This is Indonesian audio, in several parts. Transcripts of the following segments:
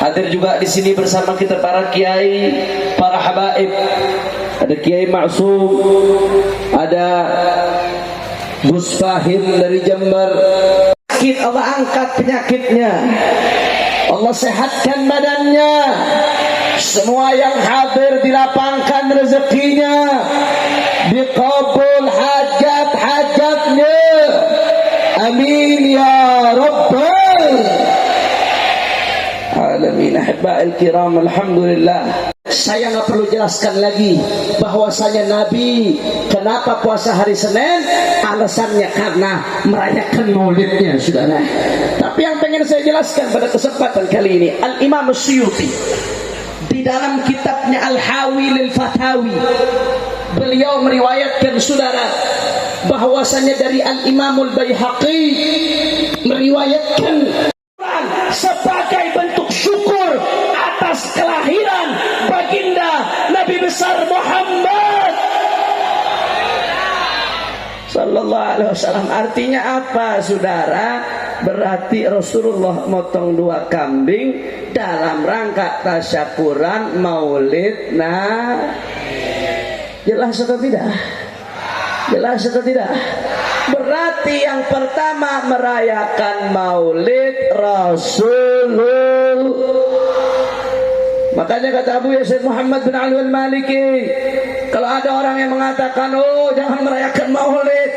Hadir juga di sini bersama kita para kiai, para habaib. Ada Kiai Ma'sum, ada Gus Fahim dari Jember. Allah angkat penyakitnya, Allah sehatkan badannya. Semua yang hadir dilapangkan rezekinya, dikabul hajat-hajatnya. Amin ya rabbal alamin. Ahiba'il kiram, alhamdulillah. Saya nggak perlu jelaskan lagi bahwasanya Nabi kenapa puasa hari Senin, alasannya karena merayakan maulidnya, saudara. Tapi yang pengen saya jelaskan pada kesempatan kali ini, Al-Imam Suyuti di dalam kitabnya Al-Hawi lil Fatawi, beliau meriwayatkan, saudara, bahwasanya dari Al-Imamul Baihaqi meriwayatkan sebagai bentuk syukur atas kelahiran baginda Nabi besar Muhammad sallallahu alaihi wasallam. Artinya apa, saudara? Berarti Rasulullah motong 2 kambing dalam rangka tasyakuran maulid. Nah, jelas atau tidak? Jelas atau tidak? Berarti yang pertama merayakan maulid Rasulullah. Makanya kata Abu Yazid Muhammad bin Ali al-Maliki, kalau ada orang yang mengatakan, oh jangan merayakan maulid,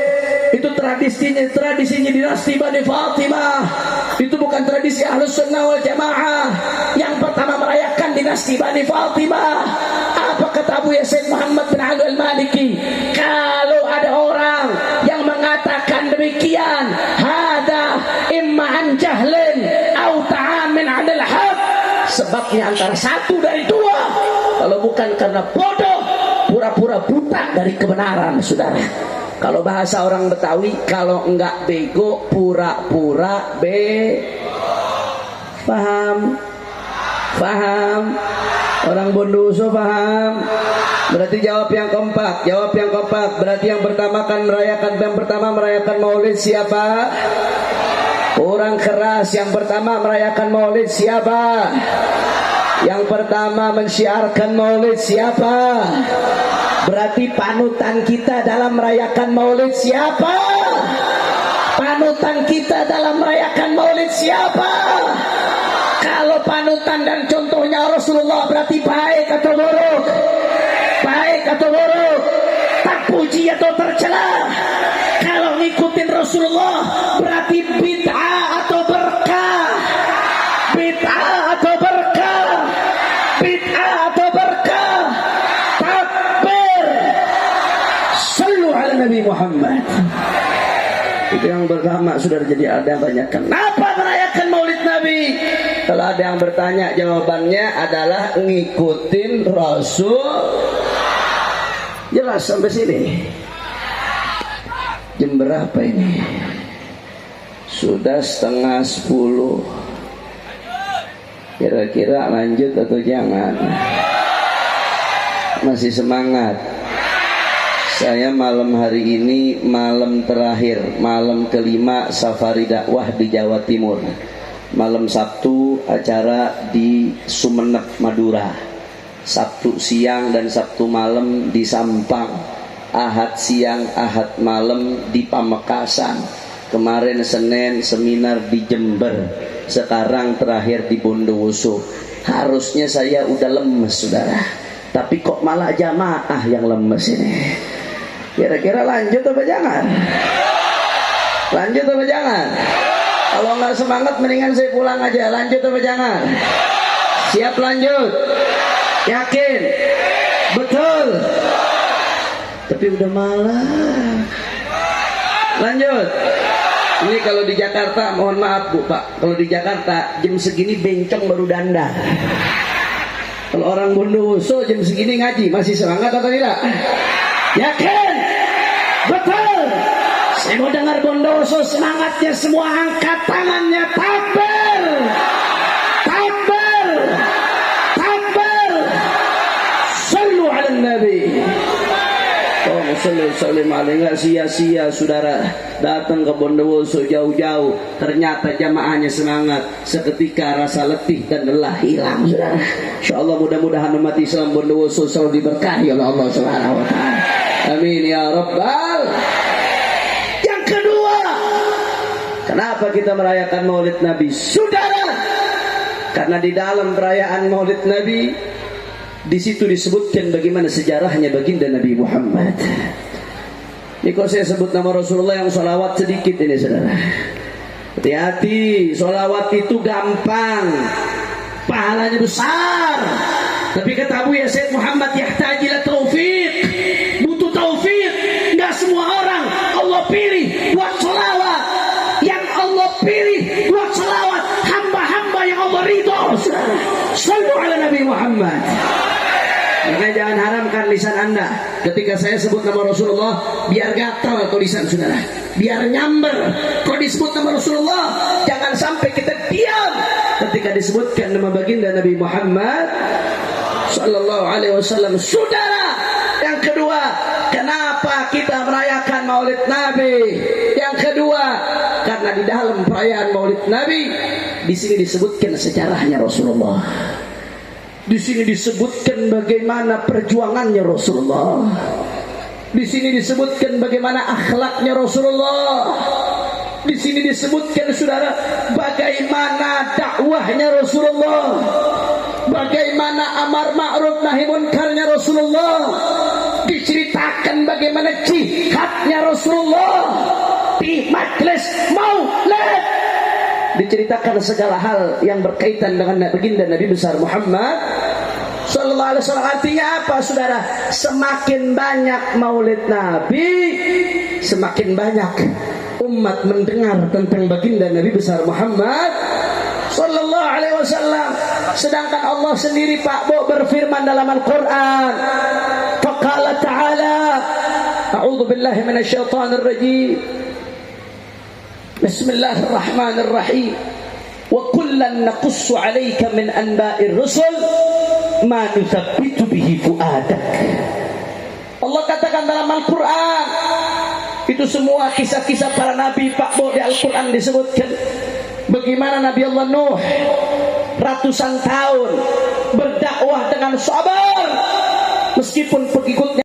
itu tradisinya dinasti Bani Fatimah, itu bukan tradisi Ahlus Sunnah wal Jamaah. Yang pertama merayakan dinasti Bani Fatimah. Apa kata Abu Yazid Muhammad bin Ali al-Maliki? Kalau ada orang yang mengatakan demikian, hada imma an jahlin au ta'amin 'alal haq, sebabnya antara 1 dari 2. Kalau bukan karena bodoh, pura-pura buta dari kebenaran, saudara. Kalau bahasa orang Betawi, kalau enggak bego, pura-pura paham? Paham? Orang Bondowoso paham? Berarti jawab yang kompak, jawab yang kompak. Berarti yang pertama merayakan maulid siapa? Orang keras. Yang pertama merayakan maulid siapa? Yang pertama mensyiarkan maulid siapa? Berarti panutan kita dalam merayakan maulid siapa? Panutan kita dalam merayakan maulid siapa? Kalau panutan dan contohnya Rasulullah, berarti baik atau buruk? Baik atau buruk? Terpuji atau tercela? Kalau ngikutin Rasulullah berarti bid'ah atau berkah? Bid'ah atau berkah? Bid'ah atau berkah? Takbir. Sallu ala Nabi Muhammad. Itu yang pertama, sudah jadi ada banyak. Kenapa merayakan maulid Nabi? Kalau ada yang bertanya, jawabannya adalah ngikutin Rasul. Jelas sampai sini? Jam berapa ini? Sudah 9:30. Kira-kira lanjut atau jangan? Masih semangat? Saya malam hari ini malam terakhir, malam kelima safari dakwah di Jawa Timur. Malam Sabtu acara di Sumeneb, Madura. Sabtu siang dan Sabtu malam di Sampang. Ahad siang, Ahad malam di Pamekasan. Kemarin Senin seminar di Jember. Sekarang terakhir di Bondowoso. Harusnya saya udah lemes, saudara. Tapi kok malah jamaah yang lemes ini. Kira-kira lanjut apa jangan? Lanjut apa jangan? Kalau nggak semangat mendingan saya pulang aja. Lanjut apa jangan? Siap lanjut? Yakin? Betul? Tapi udah malam. Lanjut. Ini kalau di Jakarta, mohon maaf Bu Pak, kalau di Jakarta jam segini bencong baru dandang. Kalau orang Bondowoso jam segini ngaji, masih semangat atau tidak? Yakin? Betul? Saya mau dengar Bondowoso semangatnya, semua angkat tangannya. Takbir! Takbir! Takbir! Sallu ala Nabi. sallim alaihi. Nggak sia-sia saudara datang ke Bondowoso jauh-jauh, ternyata jamaahnya semangat, seketika rasa letih dan lelah hilang saudara. Insyaallah mudah-mudahan umat Islam Bondowoso selalu diberkahi oleh Allah Subhanahu wa taala. Amin ya rabbal. Yang kedua, kenapa kita merayakan Maulid Nabi saudara? Karena di dalam perayaan Maulid Nabi, di situ disebutkan bagaimana sejarahnya baginda Nabi Muhammad. Ini kalau saya sebut nama Rasulullah yang sholawat sedikit ini saudara. Hati-hati, sholawat itu gampang, pahalanya besar. Tapi kata Abu Yazid Muhammad, yahtajila taufik, butuh taufik. Nggak semua orang Allah pilih buat sholawat. Yang Allah pilih buat sholawat hamba-hamba yang Allah ridho. Sallu ala Nabi Muhammad. Makanya jangan haramkan lisan anda ketika saya sebut nama Rasulullah, biar gatal tulisan saudara, biar nyamber. Kalau disebut nama Rasulullah, jangan sampai kita diam ketika disebutkan nama baginda Nabi Muhammad sallallahu alaihi wasallam. Saudara, yang kedua, kenapa kita merayakan Maulid Nabi? Yang kedua, karena di dalam perayaan Maulid Nabi di sini disebutkan sejarahnya Rasulullah. Di sini disebutkan bagaimana perjuangannya Rasulullah. Di sini disebutkan bagaimana akhlaknya Rasulullah. Di sini disebutkan saudara bagaimana dakwahnya Rasulullah. Bagaimana amar ma'ruf nahi munkarnya Rasulullah. Diceritakan bagaimana jihadnya Rasulullah di majlis Maulid. Diceritakan segala hal yang berkaitan dengan baginda Nabi besar Muhammad sallallahu alaihi wasallam. Artinya apa saudara? Semakin banyak Maulid Nabi, semakin banyak umat mendengar tentang baginda Nabi besar Muhammad sallallahu alaihi wasallam. Sedangkan Allah sendiri Pak Bo berfirman dalam Al-Qur'an, faqala ta'ala, a'udzu billahi minasyaitonir rajim, bismillahirrahmanirrahim, wa kullan naqussu 'alaika min anba'ir rusul ma nuthabbitu bihi fuadak. Allah katakan dalam Al-Qur'an, itu semua kisah-kisah para nabi Pak Bo di Al-Qur'an disebutkan. Bagaimana Nabi Allah Nuh ratusan tahun berdakwah dengan sabar meskipun pengikutnya.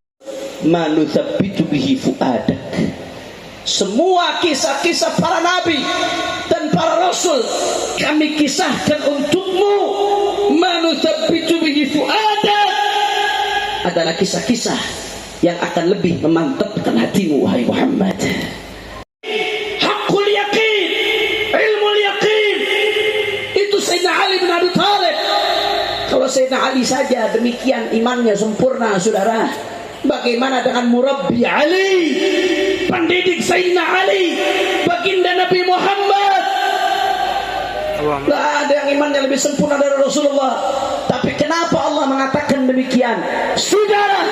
Ma nuthabbitu bihi fuadak. Semua kisah-kisah para nabi dan para rasul kami kisahkan untukmu. Manuthabbitu bihi fuadak adalah kisah-kisah yang akan lebih memantapkan hatimu wahai Muhammad. Hakul yakin, ilmul yakin, itu Sayyidina Ali bin Abi Thalib. Kalau Sayyidina Ali saja demikian imannya sempurna saudara, bagaimana dengan Murabbi Ali, pendidik Sayyidina Ali, baginda Nabi Muhammad? Tidak ada yang imannya lebih sempurna dari Rasulullah. Tapi kenapa Allah mengatakan demikian? Saudara,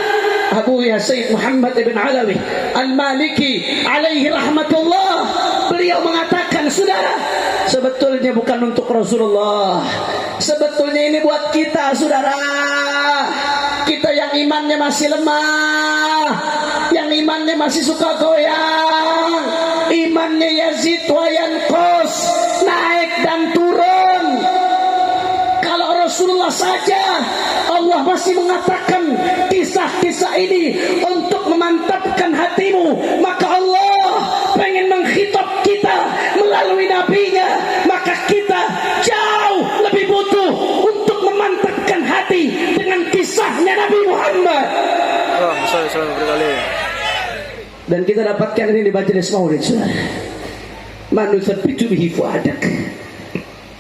Abu Yazid Muhammad ibn Alawi Al-Maliki alaihi rahmatullah, beliau mengatakan saudara, sebetulnya bukan untuk Rasulullah, sebetulnya ini buat kita saudara. Kita yang imannya masih lemah, yang imannya masih suka goyang, imannya yazid wa yanqus, naik dan turun. Kalau Rasulullah saja Allah masih mengatakan kisah-kisah ini untuk memantapkan hatimu, maka Allah pengen mengkhitab kita melalui nabinya, maka kita jauh lebih butuh untuk memantapkan hati dengan kisahnya Nabi Muhammad. Dan kita dapatkan ini di majelis Maulid. Manuthabbitu bihi fuadak.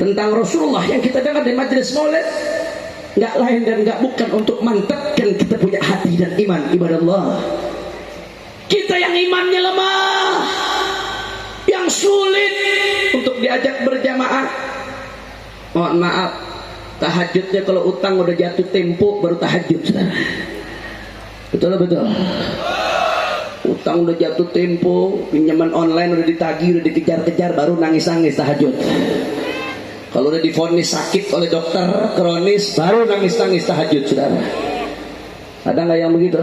Tentang Rasulullah yang kita dengar di majelis Maulid, nggak lain dan nggak bukan untuk mantapkan kita punya hati dan iman ibadah Allah. Kita yang imannya lemah, yang sulit untuk diajak berjamaah. Mohon maaf, tahajudnya kalau utang udah jatuh tempo baru tahajud. Betul. Utang udah jatuh tempo, pinjaman online udah ditagih, udah dikejar-kejar, baru nangis-nangis tahajud. Kalau udah divonis sakit oleh dokter kronis, baru nangis-nangis tahajud saudara. Ada nggak yang begitu?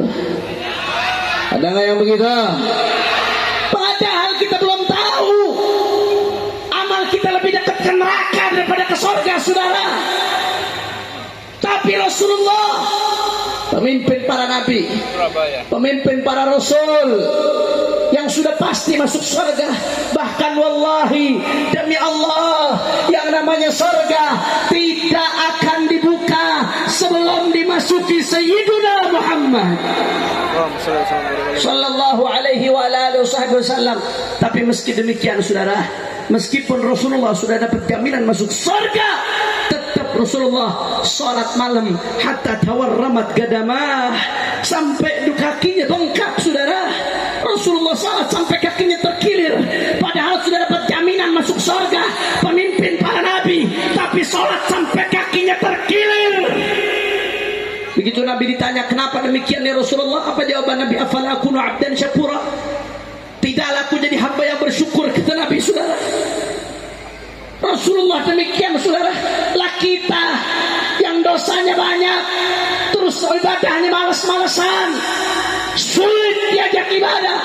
Ada nggak yang begitu? Padahal kita belum tahu amal kita lebih dekat ke neraka daripada ke surga, saudara. Tapi Rasulullah, pemimpin para nabi, pemimpin para rasul, yang sudah pasti masuk surga. Bahkan wallahi, demi Allah, yang namanya surga tidak akan dibuka sebelum dimasuki Sayyiduna Muhammad sallallahu alaihi wa alihi wasallam. Tapi meski demikian, saudara, meskipun Rasulullah sudah dapat jaminan masuk surga, tetap Rasulullah salat malam hatta tawarramat gadamah, sampai kakinya bengkak, saudara. Rasulullah salat sampai kakinya terkilir, padahal sudah dapat jaminan masuk surga, pemimpin para nabi, tapi salat sampai kakinya terkilir. Begitu Nabi ditanya, kenapa demikian ya Rasulullah? Apa jawaban Nabi? Afala akunu abdan syakura? Tidaklah aku jadi hamba yang bersyukur, kata Nabi, saudara. Rasulullah demikian, saudara. Lah kita yang dosanya banyak, terus ibadahnya malas-malasan, sulit diajak ibadah.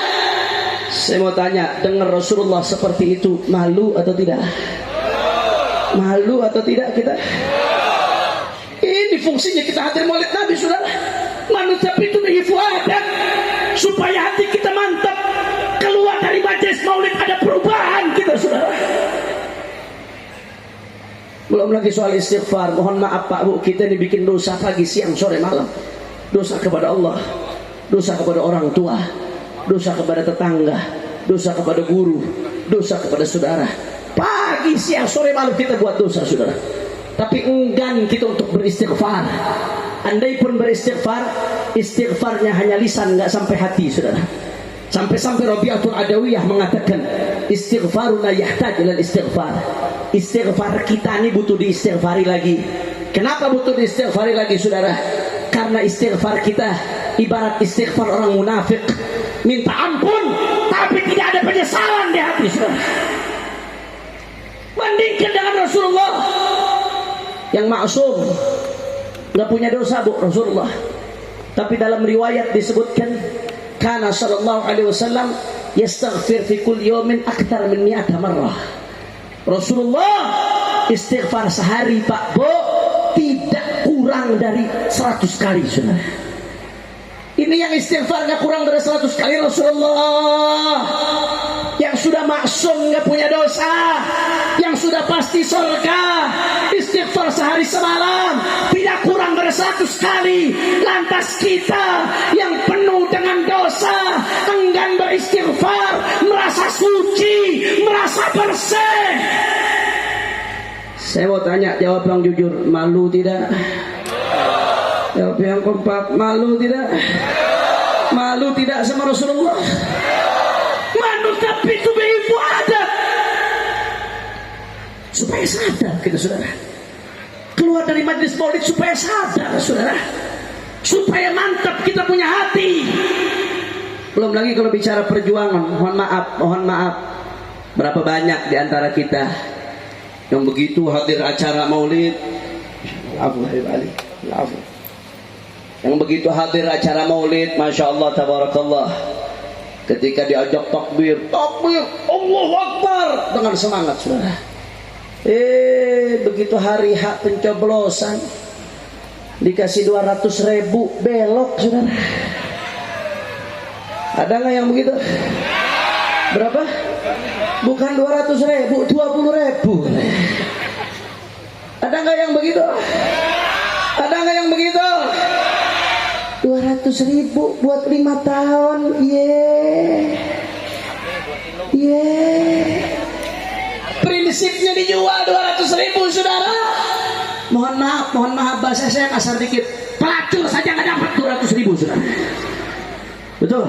Saya mau tanya, dengar Rasulullah seperti itu, malu atau tidak? Malu atau tidak kita? Ini fungsinya kita hadir maulid Nabi, saudara. Manusia itu dihifuadat, supaya hati kita mantap, keluar dari majelis maulid ada perubahan kita, saudara. Belum lagi soal istighfar. Mohon maaf Pak Bu, kita dibikin dosa pagi, siang, sore, malam. Dosa kepada Allah, dosa kepada orang tua, dosa kepada tetangga, dosa kepada guru, dosa kepada saudara. Pagi, siang, sore, malam kita buat dosa, saudara. Tapi enggan kita untuk beristighfar. Andai pun beristighfar, istighfarnya hanya lisan, nggak sampai hati, saudara. Sampai-sampai Rabi'atul Adawiyah mengatakan, istighfaruna yahtaj ilal istighfar. Istighfar kita ini butuh diistighfari lagi. Kenapa butuh diistighfari lagi, saudara? Karena istighfar kita ibarat istighfar orang munafik, minta ampun tapi tidak ada penyesalan di hati, saudara. Bandingkan dengan Rasulullah yang maksum, nggak punya dosa, Bu, Rasulullah. Tapi dalam riwayat disebutkan, kana sallallahu alaihi wasallam yastaghfir fi kulli yawmin akthar min 100 marrah. Rasulullah istighfar sehari, Pak Bu, tidak kurang dari 100 kali, saudara. Ini yang istighfarnya kurang dari 100 kali Rasulullah, yang sudah maksum, nggak punya dosa, yang sudah pasti surga, istighfar sehari semalam tidak kurang dari 100 kali. Lantas kita yang penuh dengan dosa enggan beristighfar, merasa suci, merasa bersih. Saya mau tanya, jawab yang jujur, malu tidak? Jawab yang kompak, malu tidak? Malu tidak sama Rasulullah? Malu, tapi itu beribu adat, supaya sadar kita, saudara. Keluar dari majlis maulid supaya sadar, saudara, supaya mantap kita punya hati. Belum lagi kalau bicara perjuangan, mohon maaf, berapa banyak di antara kita yang begitu hadir acara maulid, yang begitu hadir acara maulid, masya Allah, tabarakallah, ketika diajak takbir, Allahu Akbar dengan semangat, saudara. Begitu hari hak pencoblosan dikasih 200.000 belok, saudara. Ada nggak yang begitu? Berapa? Bukan 200.000, 20.000. Ada nggak yang begitu? Ada nggak yang begitu? 200.000 buat 5 tahun, prinsipnya dijual 200.000, saudara. Mohon maaf bahasa saya kasar dikit, pelacur saja nggak dapat 200.000, saudara. Betul.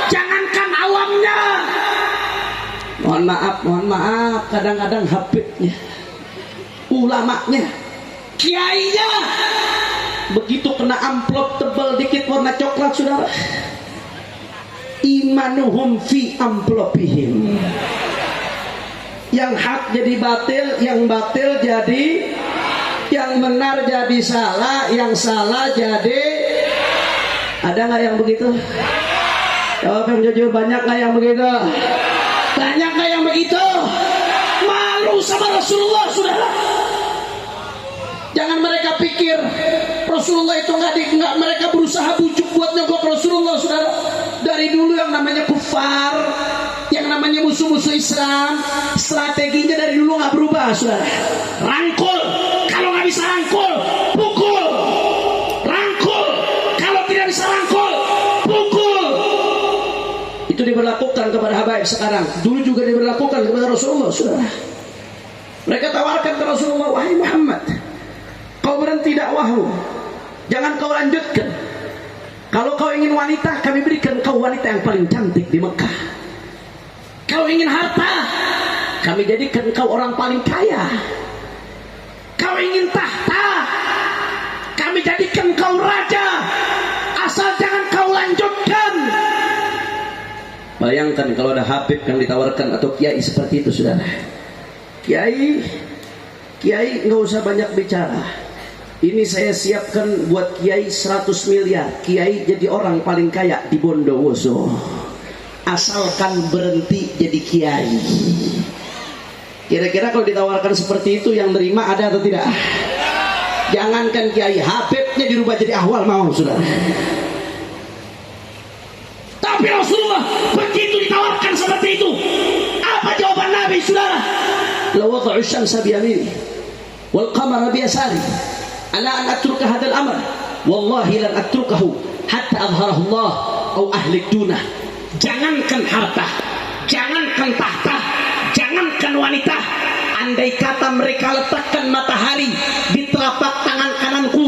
Jangankan awamnya. Mohon maaf, kadang-kadang habibnya, ulamanya, kiainya, begitu kena amplop tebal dikit warna coklat, saudara, imanuhum fi amplopihim. Yang hak jadi batil, yang batil jadi, yang benar jadi salah, yang salah jadi. Ada nggak yang begitu? Jawab yang jujur, banyak nggak yang begitu? Banyak nggak yang begitu? Malu sama Rasulullah, saudara. Jangan mereka pikir Rasulullah itu nggak mereka berusaha bujuk buat nyogok Rasulullah, saudara. Dari dulu yang namanya kufar, yang namanya musuh-musuh Islam, strateginya dari dulu nggak berubah, saudara. Rangkul, kalau nggak bisa rangkul, pukul. Rangkul, kalau tidak bisa rangkul, pukul. Itu diberlakukan kepada habaib sekarang. Dulu juga diberlakukan kepada Rasulullah, saudara. Mereka tawarkan ke Rasulullah, wahai Muhammad, kau berhenti dakwahmu, jangan kau lanjutkan. Kalau kau ingin wanita, kami berikan kau wanita yang paling cantik di Mekah. Kau ingin harta, kami jadikan kau orang paling kaya. Kau ingin tahta, kami jadikan kau raja. Asal jangan kau lanjutkan. Bayangkan kalau ada habib yang ditawarkan atau kiai seperti itu, saudara. Kiai nggak usah banyak bicara. Ini saya siapkan buat kiai 100 miliar. Kiai jadi orang paling kaya di Bondowoso. Asalkan berhenti jadi kiai. Kira-kira kalau ditawarkan seperti itu, yang nerima ada atau tidak? Jangankan kiai, habibnya dirubah jadi ahwal, mau saudara. Tapi Rasulullah begitu ditawarkan seperti itu, apa jawaban Nabi, saudara? La wada'u syamsa bi yamini wal qamara bi yasari ala an atruka hadzal amr wallahi lan atrukahu hatta adharahu Allah au ahlik dunah. Jangankan harta, jangankan tahta, jangankan wanita, andai kata mereka letakkan matahari di telapak tangan kananku,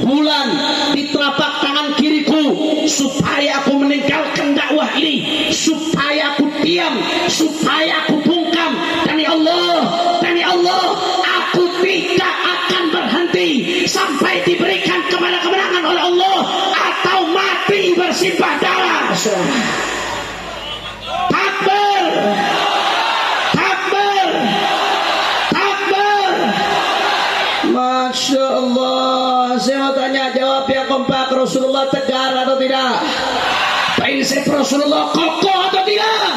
bulan di telapak tangan kiriku, supaya aku meninggalkan dakwah ini, supaya aku diam, supaya aku bungkam, demi Allah, aku tidak akan berhenti sampai diberikan kemenangan oleh Allah atau mati bersimpah darah. Takbir, takbir, takbir. Masya Allah. Saya mau tanya, jawab yang kompak. Rasulullah tegar atau tidak? Prinsip Rasulullah kokoh atau tidak?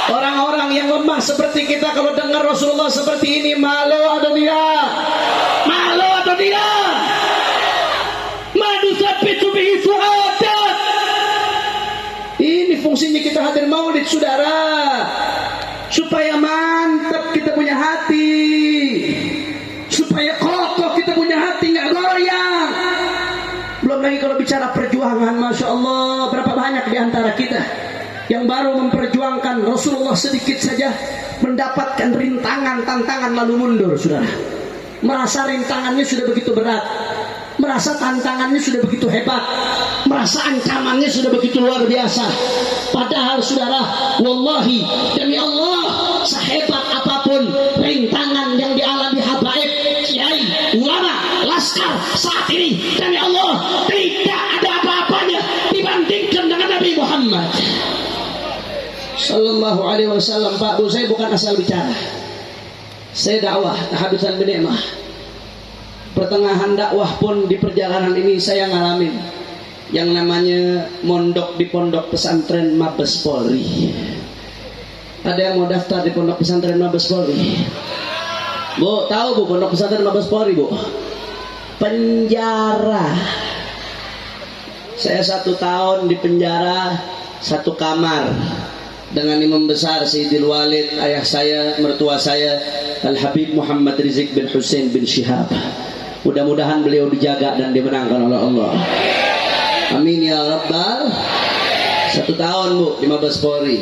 Orang-orang yang lemah seperti kita kalau dengar Rasulullah seperti ini, malu atau tidak? Malu atau tidak? Madu sabitu bihi fu'adat. Ini fungsinya kita hadir maulid, saudara, supaya mantap kita punya hati, supaya kokoh kita punya hati, nggak goyang. Belum lagi kalau bicara perjuangan, masya Allah, berapa banyak di antara kita yang baru memperjuangkan Rasulullah sedikit saja mendapatkan rintangan, tantangan lalu mundur, saudara. Merasa rintangannya sudah begitu berat, merasa tantangannya sudah begitu hebat, merasa ancamannya sudah begitu luar biasa. Padahal saudara, wallahi demi Allah, sehebat apapun rintangan yang dialami habaib, kiai, ulama, laskar saat ini, demi Allah tidak ada apa-apanya dibandingkan dengan Nabi Muhammad Sallallahu Alaihi Wasallam. Pak Bu, saya bukan asal bicara, saya dakwah tahadusan binikmah. Pertengahan dakwah pun di perjalanan ini saya ngalamin yang namanya mondok di pondok pesantren Mabes Polri. Ada yang mau daftar di pondok pesantren Mabes Polri? Bu, tahu Bu pondok pesantren Mabes Polri, Bu? Penjara. Saya 1 tahun di penjara, 1 kamar dengan imam besar Sayyidil Walid, ayah saya, mertua saya Al-Habib Muhammad Rizik bin Hussein bin Syihab. Mudah-mudahan beliau dijaga dan dimenangkan oleh Allah. Amin ya Rabbal. 1 tahun Bu di Mabes Polri.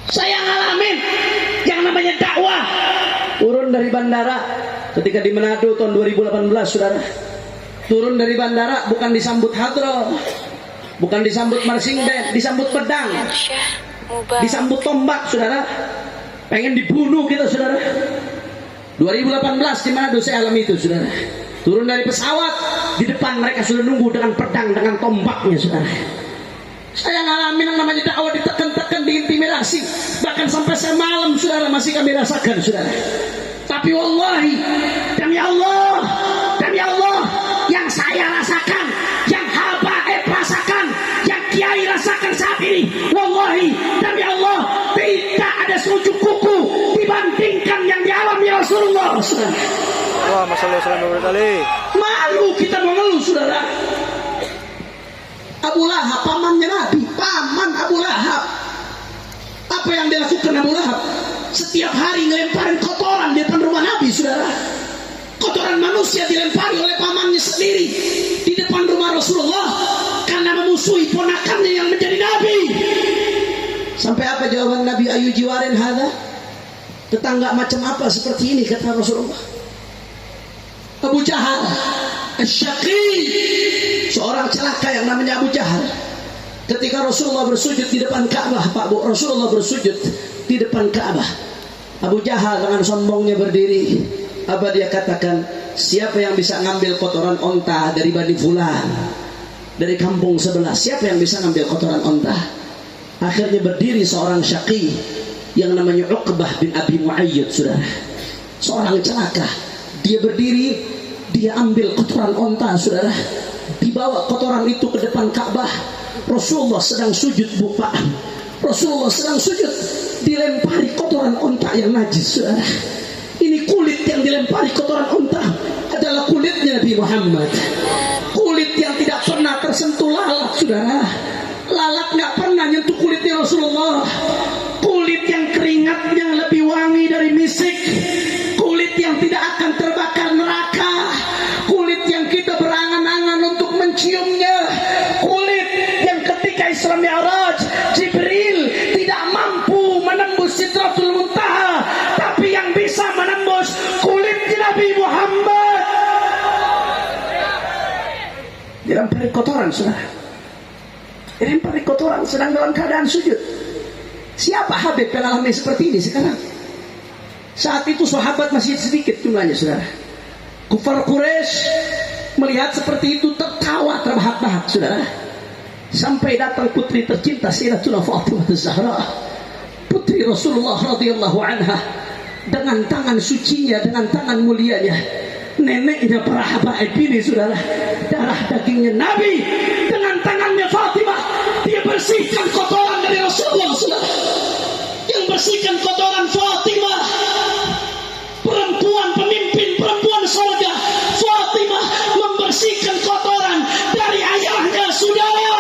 Saya ngalamin yang namanya dakwah. Turun dari bandara ketika di Manado tahun 2018, saudara. Turun dari bandara bukan disambut hadroh, bukan disambut marching band, disambut pedang, disambut tombak, saudara. Pengen dibunuh kita, saudara. 2018 di Manado saya alami itu, saudara. Turun dari pesawat, di depan mereka sudah nunggu dengan pedang, dengan tombaknya, saudara. Saya ngalamin yang namanya dakwah ditekan-tekan, diintimidasi, bahkan sampai semalam, saudara, masih kami rasakan, saudara. Tapi wallahi, demi Allah, yang saya rasakan, yang habaib rasakan, Rasulullah, saudara. Wah, masalah Islam berkali. Malu kita mengeluh, saudara. Abu Lahab, pamannya Nabi, paman Abu Lahab. Apa yang dilakukan Abu Lahab? Setiap hari ngelemparin kotoran di depan rumah Nabi, saudara. Kotoran manusia dilempari oleh pamannya sendiri di depan rumah Rasulullah karena memusuhi ponakannya yang menjadi Nabi. Sampai apa jawaban Nabi? Ayu jiwarin hadha? Tetangga macam apa seperti ini, kata Rasulullah. Abu Jahal Asy-Syaqi, seorang celaka yang namanya Abu Jahal. Ketika Rasulullah bersujud di depan Ka'bah, Pak Bu, Rasulullah bersujud di depan Ka'bah, Abu Jahal dengan sombongnya berdiri. Apa dia katakan? Siapa yang bisa ngambil kotoran onta dari Bani Fulan, dari kampung sebelah? Siapa yang bisa ngambil kotoran onta? Akhirnya berdiri seorang syaqi yang namanya Uqbah bin Abi Mu'ayyid, saudara. Seorang celaka. Dia berdiri, dia ambil kotoran onta, saudara. Dibawa kotoran itu ke depan Ka'bah. Rasulullah sedang sujud, bukaan. Rasulullah sedang sujud, dilempari kotoran onta yang najis, saudara. Ini kulit yang dilempari kotoran unta adalah kulitnya Nabi Muhammad. Kulit yang tidak pernah tersentuh lalat, saudara. Lalat nggak pernah nyentuh kulitnya Rasulullah. Kulit yang keringatnya lebih wangi dari misik. Kulit yang tidak akan terbakar neraka. Kulit yang kita berangan-angan untuk menciumnya. Kulit yang ketika Isra Mi'raj Jibril tidak mampu menembus Sidratul Muntaha, tapi yang bisa menembus kulit Nabi Muhammad. Dilempari kotoran, saudara. Dilempari kotoran sedang dalam keadaan sujud. Siapa Habib yang alami seperti ini sekarang? Saat itu sahabat masih sedikit jumlahnya, saudara. Kufar Quraisy melihat seperti itu tertawa terbahak-bahak, saudara. Sampai datang putri tercinta Sayyidatuna Fatimah Az-Zahra, putri Rasulullah radhiyallahu anha, dengan tangan sucinya, dengan tangan mulianya, neneknya para habaib ini, saudara, darah dagingnya Nabi, dengan tangannya Fatimah dia bersihkan kotoran dari Rasulullah, saudara. Yang bersihkan kotoran Fatimah, perempuan pemimpin, perempuan surga. Fatimah membersihkan kotoran dari ayahnya, saudara.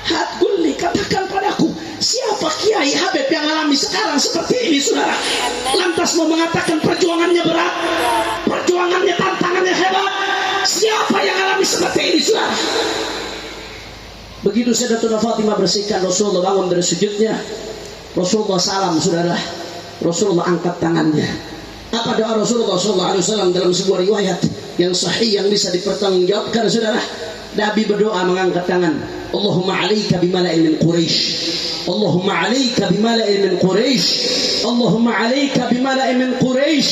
Hadgulli, katakan padaku, siapa Kiai Habib yang alami sekarang seperti ini, saudara? Lantas mau mengatakan perjuangannya berat, perjuangannya, tantangannya hebat. Siapa yang alami seperti ini, saudara? Begitu Sayyidatuna Fatimah bersihkan, Rasulullah bangun dari sujudnya. Rasulullah salam, saudara. Rasulullah angkat tangannya. Apa doa Rasulullah SAW dalam sebuah riwayat yang sahih yang bisa dipertanggungjawabkan, saudara? Nabi berdoa mengangkat tangan. Allahumma alaika bimala'in min Quraisy. Allahumma alaika bimala'in min Quraisy. Allahumma alaika bimala'in min Quraisy.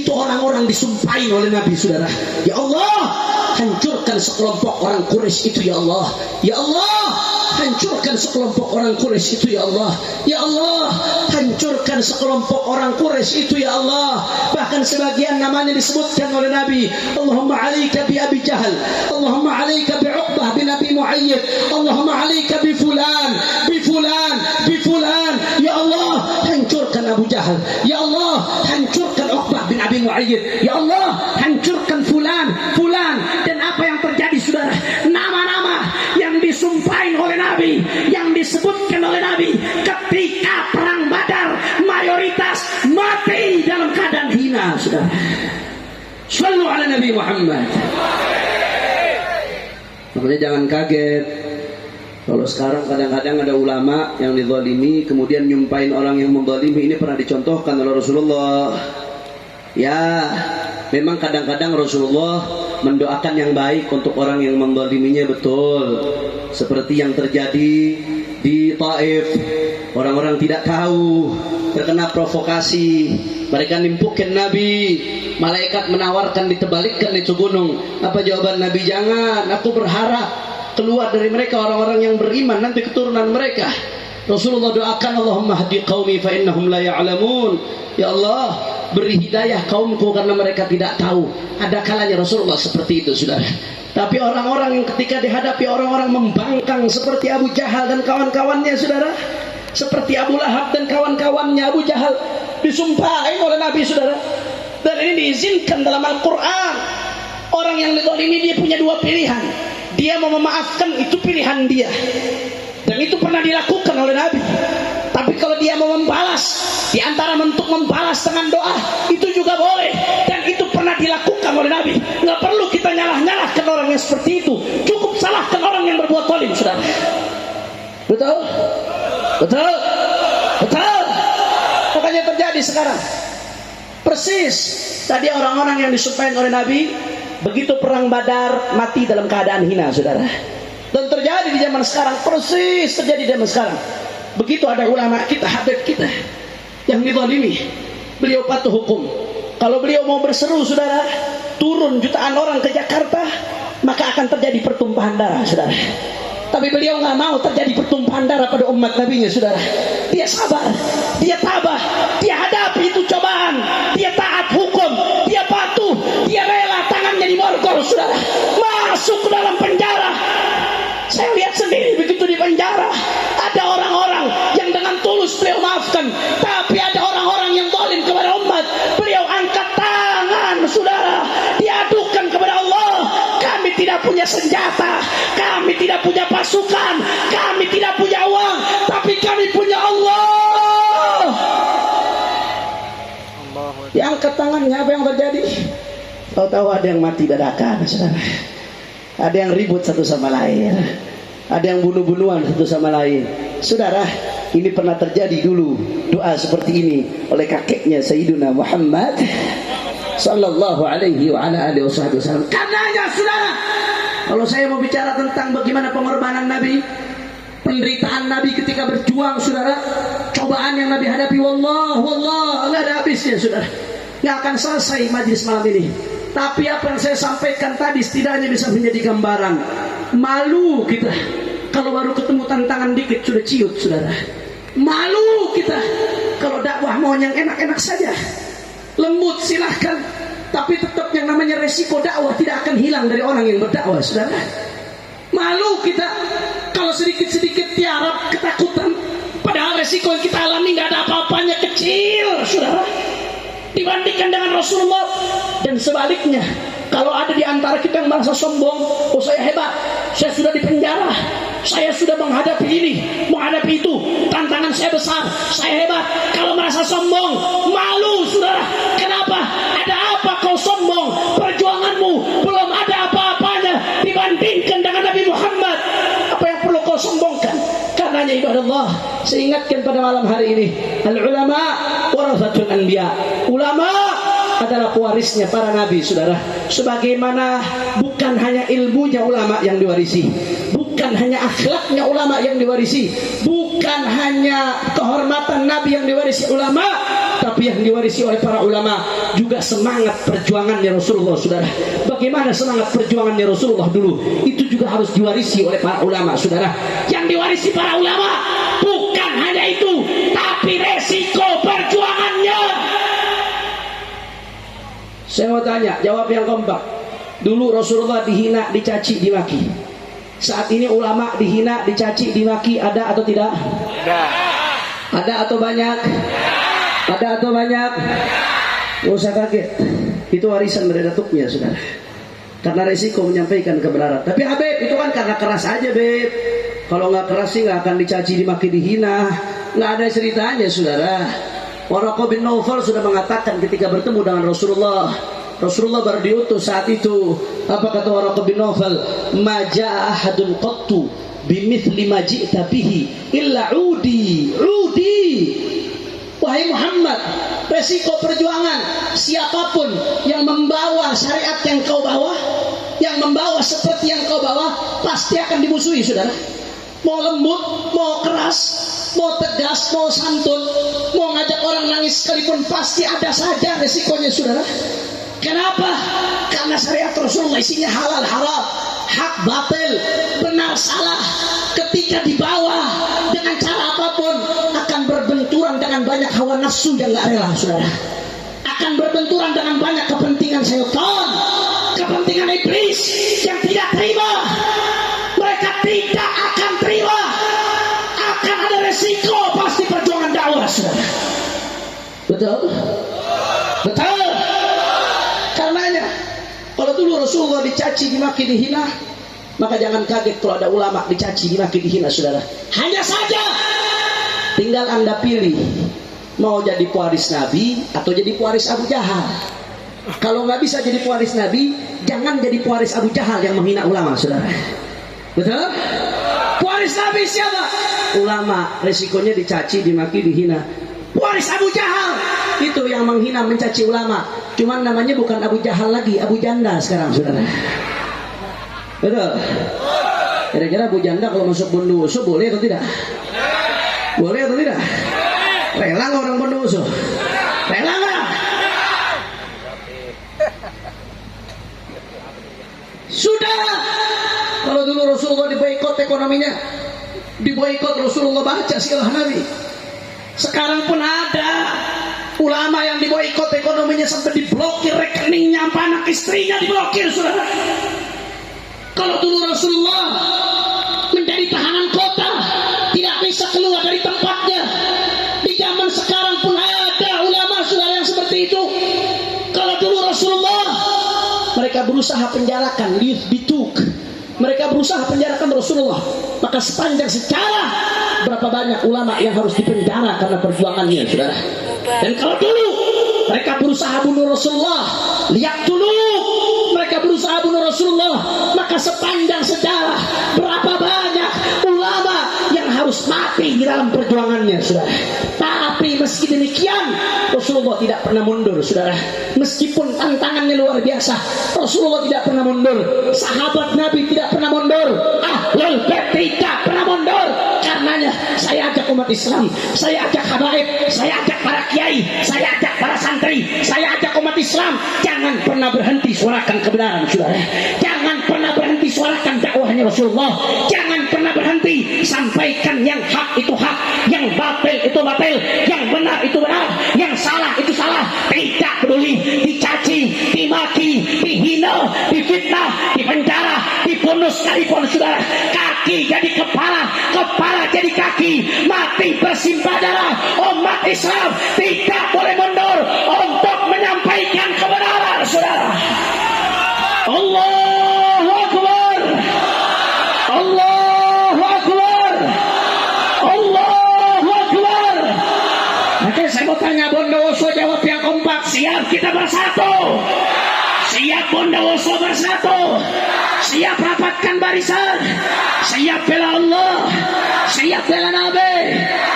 Itu orang-orang disumpahin oleh Nabi, saudara. Ya Allah, hancurkan sekelompok orang Quraisy itu, ya Allah. Ya Allah, hancurkan sekelompok orang Quraisy itu, ya Allah. Ya Allah, hancurkan sekelompok orang Quraisy itu, ya Allah. Bahkan sebagian namanya disebutkan oleh Nabi. Allahumma alaika bi Abi Jahal. Allahumma alaika bi Uqbah bin Abi Mu'ayyid. Allahumma alaika bi fulan, bi fulan, bi fulan. Ya Allah, hancurkan Abu Jahal. Ya Allah, hancurkan Uqbah bin Abi Mu'ayyid. Ya Allah, hancurkan fulan, fulan. Dan apa yang terjadi, saudara? Nama-nama yang disumpahin oleh Nabi, yang disebutkan oleh Nabi ketika perang Badar, mayoritas mati dalam keadaan hina, saudara. Shallu ala Nabi Muhammad. Makanya jangan kaget kalau sekarang kadang-kadang ada ulama yang dizalimi kemudian nyumpahin orang yang menzalimi. Ini pernah dicontohkan oleh Rasulullah. Ya, memang kadang-kadang Rasulullah mendoakan yang baik untuk orang yang menzaliminya, betul. Seperti yang terjadi di Taif. Orang-orang tidak tahu, terkena provokasi. Mereka nimpukin Nabi. Malaikat menawarkan ditebalikkan itu gunung. Apa jawaban Nabi? Jangan, aku berharap keluar dari mereka orang-orang yang beriman, nanti keturunan mereka. Rasulullah doakan, Allahumma hadi qaumi fa innahum la ya'lamun. Ya Allah, beri hidayah kaumku karena mereka tidak tahu. Ada kalanya Rasulullah seperti itu, saudara. Tapi orang-orang yang ketika dihadapi orang-orang membangkang seperti Abu Jahal dan kawan-kawannya, saudara, seperti Abu Lahab dan kawan-kawannya, Abu Jahal disumpahin oleh Nabi, saudara. Dan ini diizinkan dalam Al-Quran. Orang yang dizalimi dia punya dua pilihan. Dia mau memaafkan, itu pilihan dia, dan itu pernah dilakukan oleh Nabi. Tapi kalau dia mau membalas, di antara bentuk membalas dengan doa, itu juga boleh, dan itu pernah dilakukan oleh Nabi. Nggak perlu kita nyalahkan orang yang seperti itu. Cukup salahkan orang yang berbuat zalim, saudara. Betul? Betul? Betul? Makanya terjadi sekarang. Persis tadi orang-orang yang disumpahin oleh Nabi, begitu perang Badar mati dalam keadaan hina, saudara. Dan terjadi di zaman sekarang, persis terjadi di zaman sekarang. Begitu ada ulama kita, habib kita yang dizalimi, beliau patuh hukum. Kalau beliau mau berseru, saudara, turun jutaan orang ke Jakarta, maka akan terjadi pertumpahan darah, saudara. Tapi beliau nggak mau terjadi pertumpahan darah pada umat nabinya, saudara. Dia sabar, dia tabah, dia hadapi itu cobaan, dia taat hukum, dia patuh, dia rela tangannya dimorgol, saudara, masuk ke dalam penjara. Saya lihat sendiri begitu di penjara, ada orang-orang yang dengan tulus beliau maafkan, tapi ada orang-orang yang zalim kepada umat. Beliau angkat tangan, saudara, diadukan kepada Allah. Kami tidak punya senjata, kami tidak punya pasukan, kami tidak punya uang, tapi kami punya Allah. Diangkat tangannya, apa yang terjadi? Tahu-tahu ada yang mati dadakan, saudara. Ada yang ribut satu sama lain, ada yang bunuh-bunuhan satu sama lain. Saudara, ini pernah terjadi dulu doa seperti ini oleh kakeknya Sayyiduna Muhammad sallallahu alaihi wa ala alihi wasallam. Karenanya, saudara, kalau saya mau bicara tentang bagaimana pengorbanan Nabi, penderitaan Nabi ketika berjuang, saudara, cobaan yang Nabi hadapi, wallah nggak ada habisnya, saudara. Nggak akan selesai majlis malam ini. Tapi apa yang saya sampaikan tadi setidaknya bisa menjadi gambaran. Malu kita kalau baru ketemu tantangan dikit sudah ciut, saudara. Malu kita kalau dakwah mau yang enak-enak saja, lembut silahkan. Tapi tetap yang namanya resiko dakwah tidak akan hilang dari orang yang berdakwah, saudara. Malu kita kalau sedikit-sedikit tiarap ketakutan, padahal resiko yang kita alami nggak ada apa-apanya, kecil, saudara, dibandingkan dengan Rasulullah. Dan sebaliknya, kalau ada di antara kita yang merasa sombong, oh saya hebat, saya sudah dipenjara, saya sudah menghadapi ini, menghadapi itu, tantangan saya besar, saya hebat. Kalau merasa sombong, malu, saudara. Kenapa? Ada apa kau sombong? Perjuanganmu belum ada apa-apanya dibandingkan dengan Nabi Muhammad. Apa yang perlu kau sombongkan? Karenanya ibadallah, saya ingatkan pada malam hari ini, al-ulama warathatul anbiya. Ulama adalah pewarisnya para nabi, saudara. Sebagaimana bukan hanya ilmunya ulama yang diwarisi, bukan hanya akhlaknya ulama yang diwarisi, bukan hanya kehormatan nabi yang diwarisi ulama, tapi yang diwarisi oleh para ulama juga semangat perjuangannya Rasulullah, saudara. Bagaimana semangat perjuangannya Rasulullah dulu, itu juga harus diwarisi oleh para ulama, saudara. Yang diwarisi para ulama bukan hanya itu, tapi resiko perjuangannya. Saya mau tanya, jawab yang kompak. Dulu Rasulullah dihina, dicaci, dimaki. Saat ini ulama dihina, dicaci, dimaki, ada atau tidak? Ada. Ada atau banyak? Ada atau banyak? Nggak usah kaget. Itu warisan dari datuknya, saudara. Karena resiko menyampaikan kebenaran. Tapi Habib, itu kan karena keras aja, Beb. Kalau nggak keras sih nggak akan dicaci, dimaki, dihina. Nggak ada ceritanya, saudara. Waraqah bin Naufal sudah mengatakan ketika bertemu dengan Rasulullah baru diutus saat itu. Apa kata Waraqah bin Naufal? Ma ja'a ahadun qattu bimithli ma ji'ta bihi illa udi. Wahai Muhammad, resiko perjuangan, siapapun yang membawa syariat yang kau bawa, yang membawa seperti yang kau bawa, pasti akan dimusuhi, saudara. Mau lembut, mau keras, mau tegas, mau santun, mau ngajak orang nangis sekalipun, pasti ada saja resikonya, saudara. Kenapa? Karena syariat Rasulullah isinya halal haram, hak batil, benar salah. Ketika dibawa dengan cara apapun, akan berbenturan dengan banyak hawa nafsu yang gak rela, saudara. Akan berbenturan dengan banyak kepentingan syaitan, kepentingan iblis yang tidak terima. Mereka tidak akan terima. Akan ada resiko pasti perjuangan dakwah, saudara. Betul? Betul? Betul. Karenanya kalau dulu Rasulullah dicaci, dimaki, dihina, maka jangan kaget kalau ada ulama dicaci, dimaki, dihina, saudara. Hanya saja tinggal Anda pilih mau jadi pewaris Nabi atau jadi pewaris Abu Jahal. Kalau nggak bisa jadi pewaris Nabi, jangan jadi pewaris Abu Jahal yang menghina ulama, saudara. Betul? Pewaris Nabi siapa? Ulama, resikonya dicaci, dimaki, dihina. Pewaris Abu Jahal itu yang menghina, mencaci ulama. Cuman namanya bukan Abu Jahal lagi, Abu Janda sekarang, saudara. Betul? Kira-kira Abu Janda kalau masuk Bondowoso boleh atau tidak? Boleh atau tidak? Rela nggak orang Bondowoso? Rela nggak? Sudah. Kalau dulu Rasulullah diboikot ekonominya, diboikot Rasulullah baca silah Nabi. Sekarang pun ada ulama yang diboikot ekonominya sampai diblokir rekeningnya, sampai anak istrinya diblokir, saudara. Kalau dulu Rasulullah menjadi tahanan kota, tidak bisa keluar dari tempatnya. Di zaman sekarang pun ada ulama, saudara, yang seperti itu. Kalau dulu Rasulullah, mereka berusaha penjarakan, dituk. Mereka berusaha penjarakan Rasulullah. Maka sepanjang sejarah, berapa banyak ulama yang harus dipenjara karena perjuangannya, saudara. Dan kalau dulu mereka berusaha bunuh Rasulullah, lihat dulu mereka berusaha bunuh Rasulullah, maka sepanjang sejarah berapa banyak ulama yang harus mati di dalam perjuangannya, saudara. Tapi meski demikian, Rasulullah tidak pernah mundur, saudara. Meskipun tantangannya luar biasa, Rasulullah tidak pernah mundur. Sahabat Nabi tidak pernah mundur. Ahlul Bait tidak pernah mundur. Karenanya saya ajak umat Islam, saya ajak habaib, saya ajak para kiai, saya ajak para santri, saya ajak umat Islam, jangan pernah berhenti suarakan kebenaran, saudara. Jangan pernah berhenti suarakan dakwahnya Rasulullah. Jangan pernah berhenti sampaikan yang hak itu hak, yang batil itu batil, yang benar itu benar, yang salah itu salah. Tidak peduli dicaci, dimaki, dihina, difitnah, dipenjara, dibunuh sekalipun, saudara. Kaki jadi kepala, kepala jadi kaki, mati bersimpah darah. Umat Islam tidak boleh mundur untuk menyampaikan kebenaran, saudara. Allahu Akbar, Allahu Akbar, Allahu Akbar. Maka saya mau tanya Bondowoso, jawab yang kompak. Siap kita bersatu? Siap Bondowoso bersatu? Siap rapatkan barisan? Siap bela Allah? Siap bela Nabi?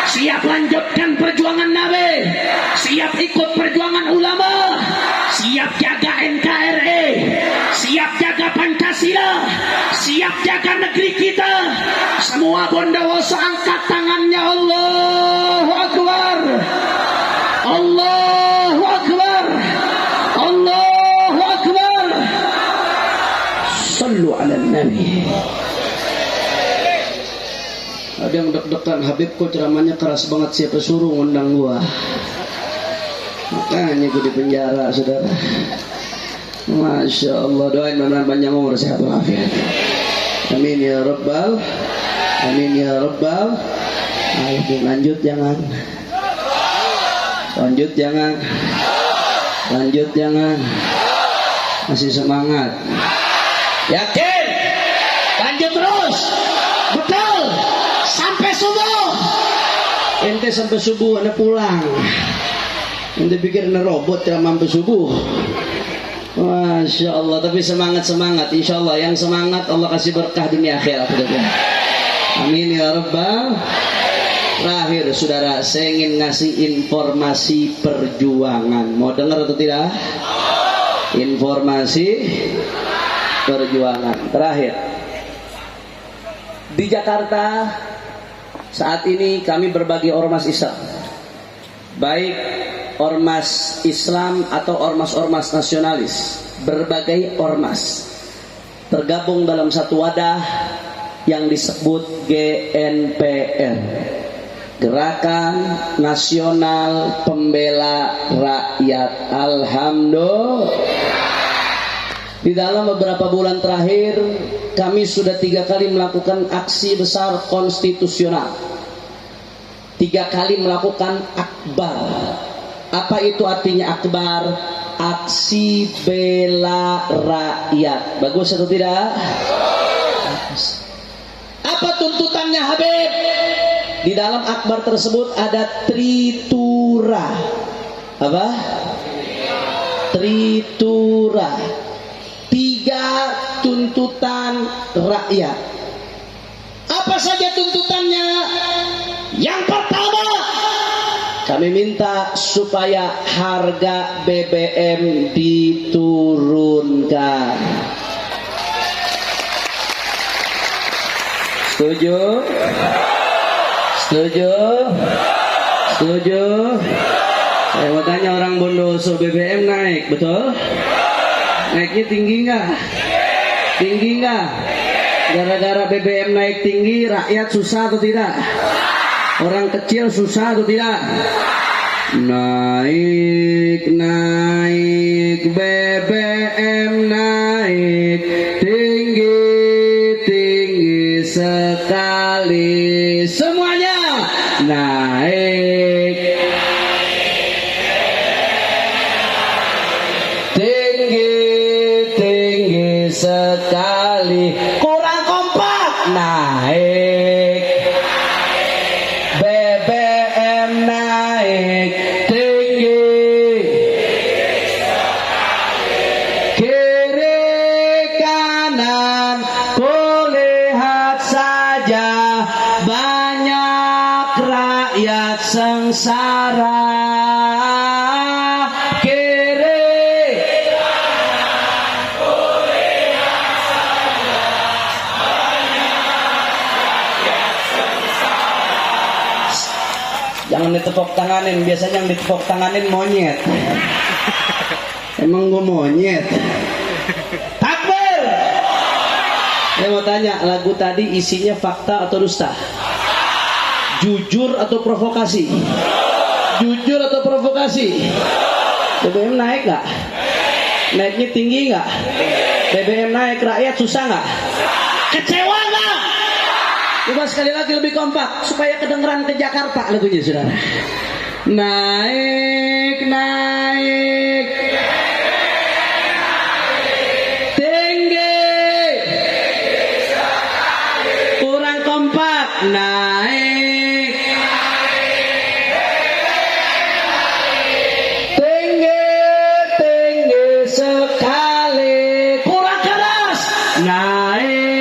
Siap lanjutkan perjuangan Nabi? Siap ikut perjuangan ulama? Siap jaga NKRI? Siap jaga Pancasila? Siap jaga negeri kita? Semua Bondowoso angkat tangannya. Allahu Akbar, Allahu Akbar, Allahu Akbar. Sallu ala Nabi. Ada yang deg-degan, Habib kok ceramahnya keras banget, siapa suruh ngundang gua? Makanya gua di penjara, saudara. Masya Allah, doain mudah-mudahan panjang umur, sehat walafiat. Amin ya Rabbal, amin ya Rabbal. Ayo lanjut jangan, lanjut jangan, lanjut jangan. Masih semangat? Yakin? Lanjut terus. Betul. Sampai subuh. Ente sampai subuh anda pulang. Ente pikir anda robot ceramah sampai subuh. Masya Allah. Tapi semangat. Insya Allah yang semangat Allah kasih berkah dunia akhirat. Amin ya Rabbal. Terakhir saudara, saya ingin ngasih informasi perjuangan. Mau dengar atau tidak? Informasi perjuangan. Terakhir, di Jakarta saat ini kami berbagi ormas Islam, baik ormas Islam atau ormas-ormas nasionalis, berbagai ormas tergabung dalam satu wadah yang disebut GNPR, Gerakan Nasional Pembela Rakyat. Alhamdulillah. Di dalam beberapa bulan terakhir kami sudah 3 kali melakukan aksi besar konstitusional, 3 kali melakukan akbar, Apa itu artinya akbar? Aksi bela rakyat. Bagus atau tidak? Apa tuntutannya Habib? Di dalam akbar tersebut ada tritura. Apa? Tritura. 3 tuntutan rakyat. Apa saja tuntutannya? Yang pertama, kami minta supaya harga BBM diturunkan. Setuju? Setuju? Setuju? Saya mau tanya orang Bondoso, BBM naik, betul? Naiknya tinggi nggak? Tinggi nggak? Gara-gara BBM naik tinggi, rakyat susah atau tidak? Orang kecil susah atau tidak? Naik, naik, BBM naik tinggi, tinggi sekali. Semuanya naik, tinggi, tinggi sekali. Kurang kompak, naik. BBM naik tinggi, kiri kanan kulihat saja banyak rakyat sengsara. Kiri jangan ditepuk tanganin, biasanya yang ditepuk tanganin monyet. Emang gue monyet? Takbir! Saya mau tanya, lagu tadi isinya fakta atau dusta? Jujur atau provokasi? Jujur atau provokasi? BBM naik gak? Naiknya tinggi gak? BBM naik, rakyat susah gak? Kecewa gak? Coba sekali lagi lebih kompak supaya kedengeran ke Jakarta lagunya, saudara. Naik, naik, tinggi, kurang kompak. Naik, tinggi, tinggi sekali. Kurang keras. Naik,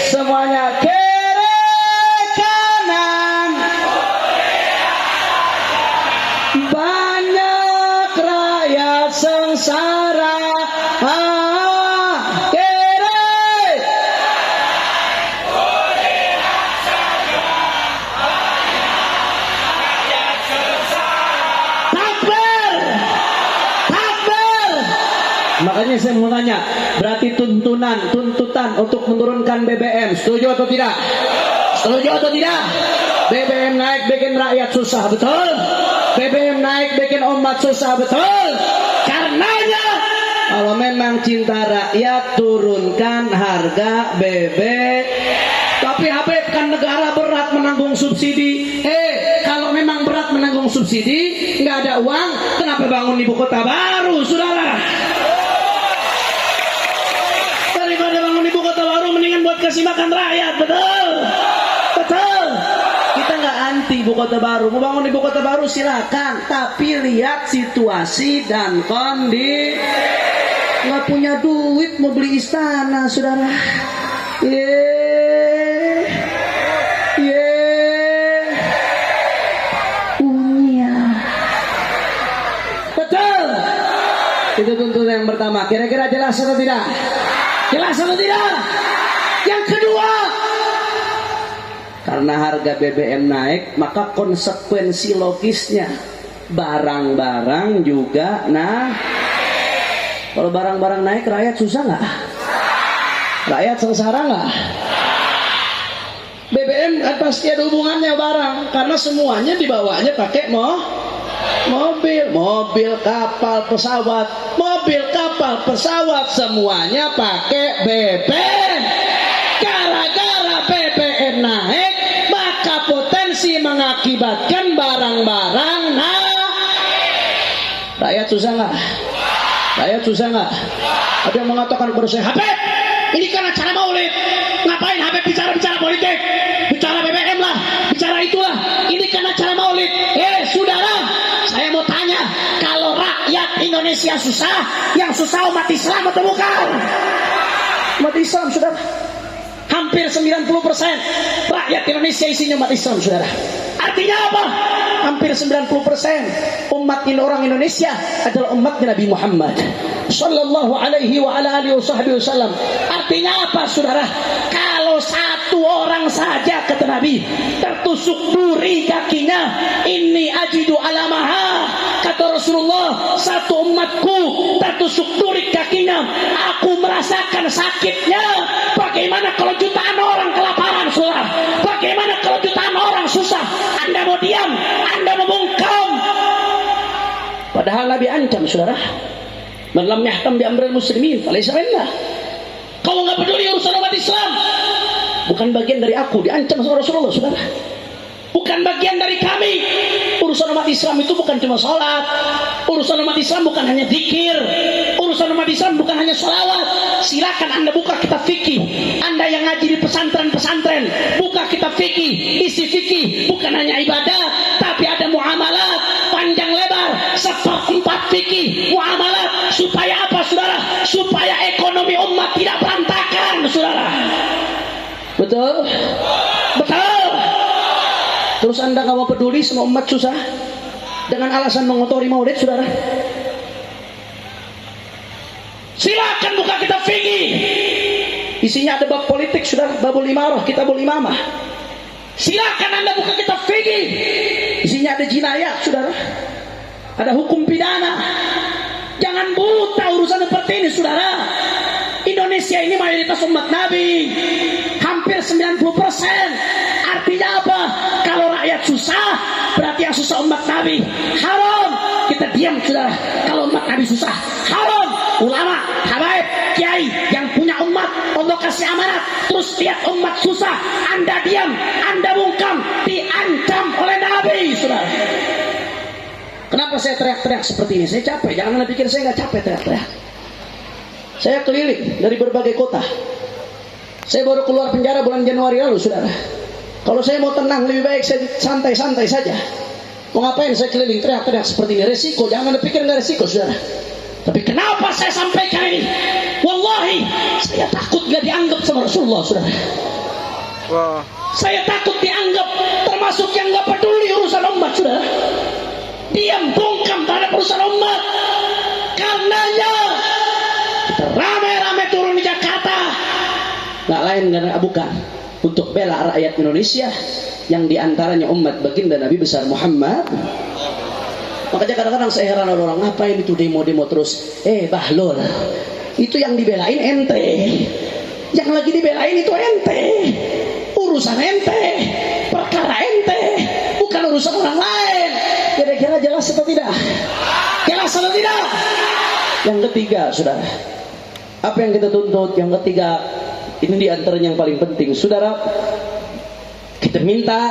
semuanya kiri kanan banyak rakyat sengsara. Kiri takbir, takbir. Makanya saya mau tanya, berarti tuntutan untuk menurunkan BBM, setuju atau tidak? Setuju atau tidak? BBM naik bikin rakyat susah, betul? BBM naik bikin umat susah, betul? Karenanya, kalau memang cinta rakyat, turunkan harga BBM. Tapi Habib, kan negara berat menanggung subsidi. Kalau memang berat menanggung subsidi, nggak ada uang, kenapa bangun ibu kota baru, saudara? Daripada bangun ibu kota baru, mendingan buat kasih makan rakyat, betul? Betul. Kita nggak anti ibu kota baru, mau bangun ibu kota baru silakan, tapi lihat situasi dan kondisi. Nggak punya duit mau beli istana, saudara. Punya. Betul. Itu tuntutan yang pertama. Kira-kira jelas atau tidak? Jelas atau tidak? Yang kedua, karena harga BBM naik, maka konsekuensi logisnya barang-barang juga kalau barang-barang naik, rakyat susah nggak? Rakyat sengsara nggak? BBM pasti ada hubungannya barang, karena semuanya dibawanya pakai mobil, kapal, pesawat, semuanya pakai BBM. masih mengakibatkan barang-barang rakyat susah nggak? Rakyat susah nggak? Ada yang mengatakan kepada saya, Habib, ini kan acara maulid, ngapain Habib bicara-bicara politik, bicara BBM lah, bicara itulah, ini kan acara maulid. Saudara, saya mau tanya, kalau rakyat Indonesia susah, yang susah umat Islam atau bukan? Umat Islam, saudara. Hampir 90% rakyat Indonesia isinya umat Islam, saudara. Artinya apa? Hampir 90% umat orang Indonesia adalah umatnya Nabi Muhammad sallallahu alaihi wa ala alihi wasallam. Artinya apa, saudara? Kalau satu orang saja, kata Nabi, tertusuk duri kakinya, inni ajidu alamaha, kata Rasulullah, satu umatku tertusuk duri kakinya, aku merasakan sakitnya. Bagaimana kalau jutaan orang kelaparan, saudara? Bagaimana kalau jutaan orang susah? Anda mau diam? Anda mau bungkam? Padahal Nabi ancam, saudara, man lam yahtam bi amril muslimin falaysa minna. Kau enggak peduli urusan umat Islam, bukan bagian dari aku. Diancam sama Rasulullah, saudara. Bukan bagian dari kami. Urusan umat Islam itu bukan cuma salat. Urusan umat Islam bukan hanya zikir. Urusan umat Islam bukan hanya sholawat. Silakan Anda buka kitab fikih. Anda yang ngaji di pesantren-pesantren, buka kitab fikih. Isi fikih bukan hanya ibadah, tapi ada muamalat panjang lebar, seperempat fikih muamalat. Supaya apa, saudara? Supaya ekonomi umat tidak berantakan, saudara. Betul? Betul. Terus Anda nggak mau peduli semua umat susah dengan alasan mengotori maulid, saudara? Silakan buka kitab fikih. Isinya ada bab politik, saudara, babul imarah, kitabul imamah. Silakan Anda buka kitab fikih. Isinya ada jinayat, saudara. Ada hukum pidana. Jangan buta urusan seperti ini, saudara. Indonesia ini mayoritas umat Nabi, hampir 90%. Artinya apa? Kalau rakyat susah, berarti yang susah umat Nabi. Haram kita diam, saudara. Kalau umat Nabi susah, haram. Ulama, habaib, kiai yang punya umat, Allah kasih amanat, terus lihat umat susah, Anda diam, Anda bungkam, diancam oleh Nabi, saudara. Kenapa saya teriak-teriak seperti ini? Saya capek. Jangan Anda pikir saya nggak capek teriak-teriak. Saya keliling dari berbagai kota. Saya baru keluar penjara bulan Januari lalu, saudara. Kalau saya mau tenang, lebih baik saya santai-santai saja. Mau ngapain saya keliling teriak-teriak seperti ini? Resiko, jangan Anda pikir nggak resiko, saudara. Tapi kenapa saya sampaikan ini? Wallahi, saya takut nggak dianggap sama Rasulullah, saudara. Wah. Saya takut dianggap termasuk yang nggak peduli urusan umat, saudara. Diam, bungkam terhadap urusan umat. Karenanya kita rame-rame turun di Jakarta, nggak lain bukan untuk bela rakyat Indonesia yang diantaranya umat baginda Nabi besar Muhammad. Makanya kadang-kadang saya heran orang, ngapain itu demo-demo terus? Bahlul, itu yang dibelain ente, yang lagi dibelain itu ente, urusan ente, perkara ente, bukan urusan orang lain. Kira-kira jelas atau tidak? Jelas atau tidak? Yang ketiga, saudara, apa yang kita tuntut? Yang ketiga, ini diantaranya yang paling penting, saudara. Kita minta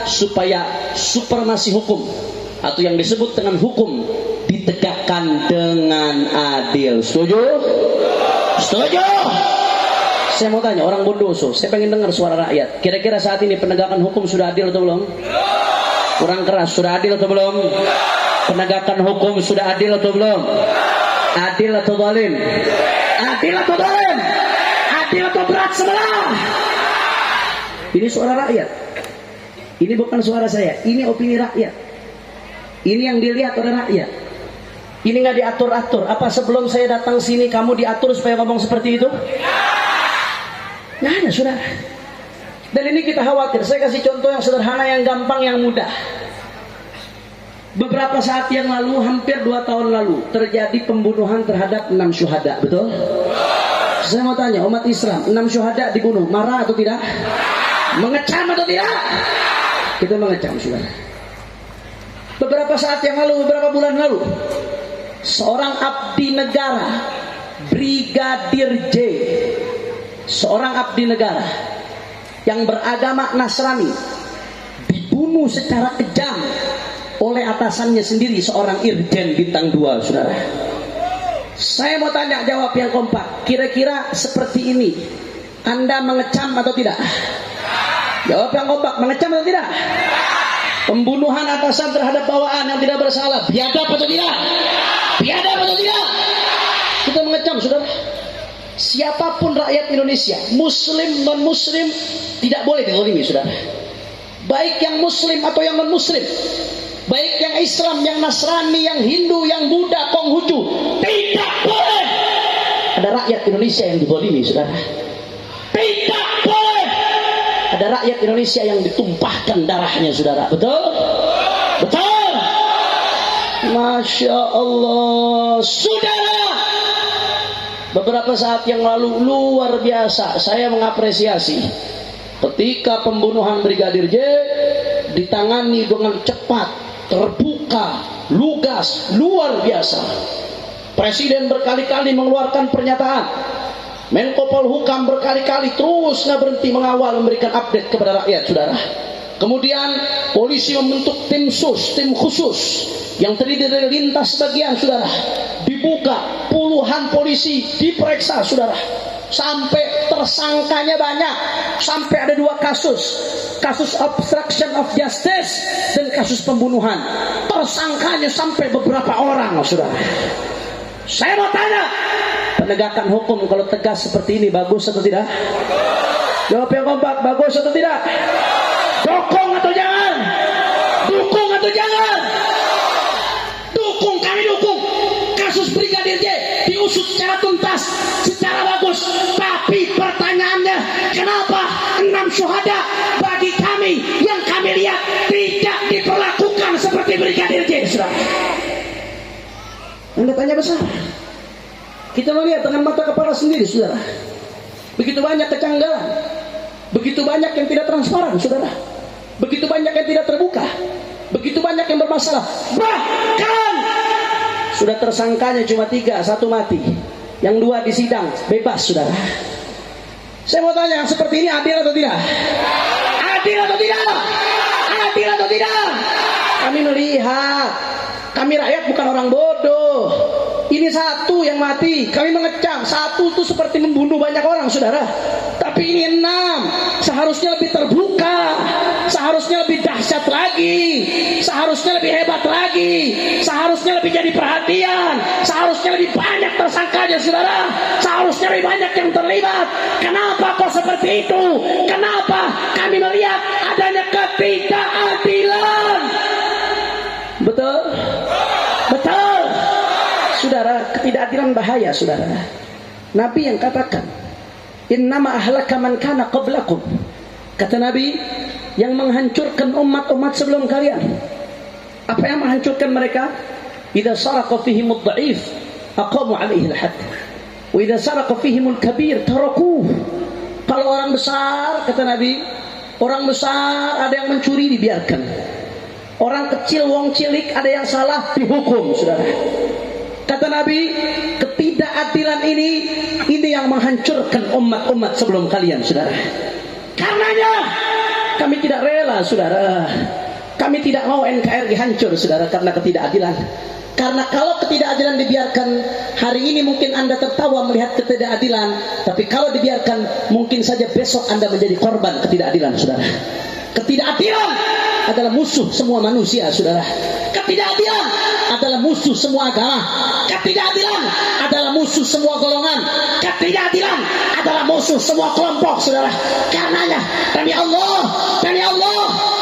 supaya supremasi hukum atau yang disebut dengan hukum ditegakkan dengan adil. Setuju? Setuju? Saya mau tanya orang Bondoso, saya pengen dengar suara rakyat. Kira-kira saat ini penegakan hukum sudah adil atau belum? Kurang keras, sudah adil atau belum? Penegakan hukum sudah adil atau belum? Adil atau zalim? Adil atau zalim? Adil atau berat sebelah? Ini suara rakyat. Ini bukan suara saya, ini opini rakyat. Ini yang dilihat oleh rakyat. Ini nggak diatur-atur. Apa sebelum saya datang sini kamu diatur supaya ngomong seperti itu? Nggak ada, saudara. Dan ini kita khawatir. Saya kasih contoh yang sederhana, yang gampang, yang mudah. Beberapa saat yang lalu, hampir 2 tahun lalu, terjadi pembunuhan terhadap 6 syuhada. Betul? Saya mau tanya, umat Islam 6 syuhada dibunuh, marah atau tidak? Mengecam atau tidak? Kita mengecam, saudara. Beberapa saat yang lalu, beberapa bulan lalu, seorang abdi negara, Brigadir J, seorang abdi negara yang beragama Nasrani, dibunuh dibunuh secara kejam oleh atasannya sendiri, seorang irjen bintang 2, saudara. Saya mau tanya, jawab yang kompak. Kira-kira seperti ini Anda mengecam atau tidak? Jawab yang kompak, mengecam atau tidak? Pembunuhan atasan terhadap bawaan yang tidak bersalah, biadab atau tidak? Biadab atau tidak? Kita mengecam, saudara. Siapapun rakyat Indonesia, muslim, non-muslim, tidak boleh dizalimi, saudara. Baik yang muslim atau yang non-muslim, baik yang Islam, yang Nasrani, yang Hindu, yang Buddha, Konghucu, tidak boleh ada rakyat Indonesia yang dizalimi, saudara. Tidak boleh ada rakyat Indonesia yang ditumpahkan darahnya, saudara. Betul? Betul? Masya Allah, saudara. Beberapa saat yang lalu luar biasa saya mengapresiasi ketika pembunuhan Brigadir J ditangani dengan cepat, terbuka, lugas, luar biasa. Presiden berkali-kali mengeluarkan pernyataan, Menko Polhukam berkali-kali terus nggak berhenti mengawal, memberikan update kepada rakyat, saudara. Kemudian polisi membentuk tim sus, tim khusus yang terdiri dari lintas bagian, saudara. Dibuka, puluhan polisi diperiksa, saudara. Sampai tersangkanya banyak, sampai ada 2 kasus, kasus obstruction of justice dan kasus pembunuhan. Tersangkanya sampai beberapa orang, saudara. Saya mau tanya, penegakan hukum kalau tegas seperti ini bagus atau tidak? Jawab yang kompak, bagus atau tidak? Dukung atau jangan? Dukung atau jangan? Dukung, kami dukung. Kasus Brigadir J diusut secara tuntas, secara bagus. Tapi pertanyaannya, kenapa 6 syuhada bagi kami yang kami lihat tidak diperlakukan seperti Brigadir J, saudara? Anda tanya besar. Kita melihat dengan mata kepala sendiri, saudara. Begitu banyak kejanggalan, begitu banyak yang tidak transparan, saudara. Begitu banyak yang tidak terbuka, begitu banyak yang bermasalah. Bahkan sudah tersangkanya cuma 3, 1 mati, yang 2 di sidang bebas, saudara. Saya mau tanya, yang seperti ini adil atau tidak? Adil atau tidak? Adil atau tidak? Kami melihat, kami rakyat bukan orang bodoh. Ini 1 yang mati, kami mengecam. 1 itu seperti membunuh banyak orang, saudara. Tapi ini 6, seharusnya lebih terbuka, seharusnya lebih dahsyat lagi, seharusnya lebih hebat lagi, seharusnya lebih jadi perhatian, seharusnya lebih banyak tersangkanya, saudara. Seharusnya lebih banyak yang terlibat. Kenapa kok seperti itu? Kenapa kami melihat adanya ketidakadilan? Betul? Betul? Saudara, ketidakadilan bahaya, saudara. Nabi yang katakan, innama ahlaka man kana qablakum. Kata Nabi, yang menghancurkan umat-umat sebelum kalian. Apa yang menghancurkan mereka? Idza saraqa fihimud dha'if aqamu 'alaihi al-hadd. Wa idza saraqa fihimul kabir tarakuh. Kalau orang besar, kata Nabi, orang besar ada yang mencuri dibiarkan. Orang kecil, wong cilik ada yang salah dihukum, saudara. Kata Nabi, ketidakadilan ini yang menghancurkan umat-umat sebelum kalian, saudara. Karenanya kami tidak rela, saudara. Kami tidak mau NKRI hancur, saudara, karena ketidakadilan. Karena kalau ketidakadilan dibiarkan, hari ini mungkin Anda tertawa melihat ketidakadilan, tapi kalau dibiarkan, mungkin saja besok Anda menjadi korban ketidakadilan, saudara. Ketidakadilan adalah musuh semua manusia, saudara. Ketidakadilan adalah musuh semua agama. Ketidakadilan adalah musuh semua golongan. Ketidakadilan adalah musuh semua kelompok, saudara. Karenanya demi Allah,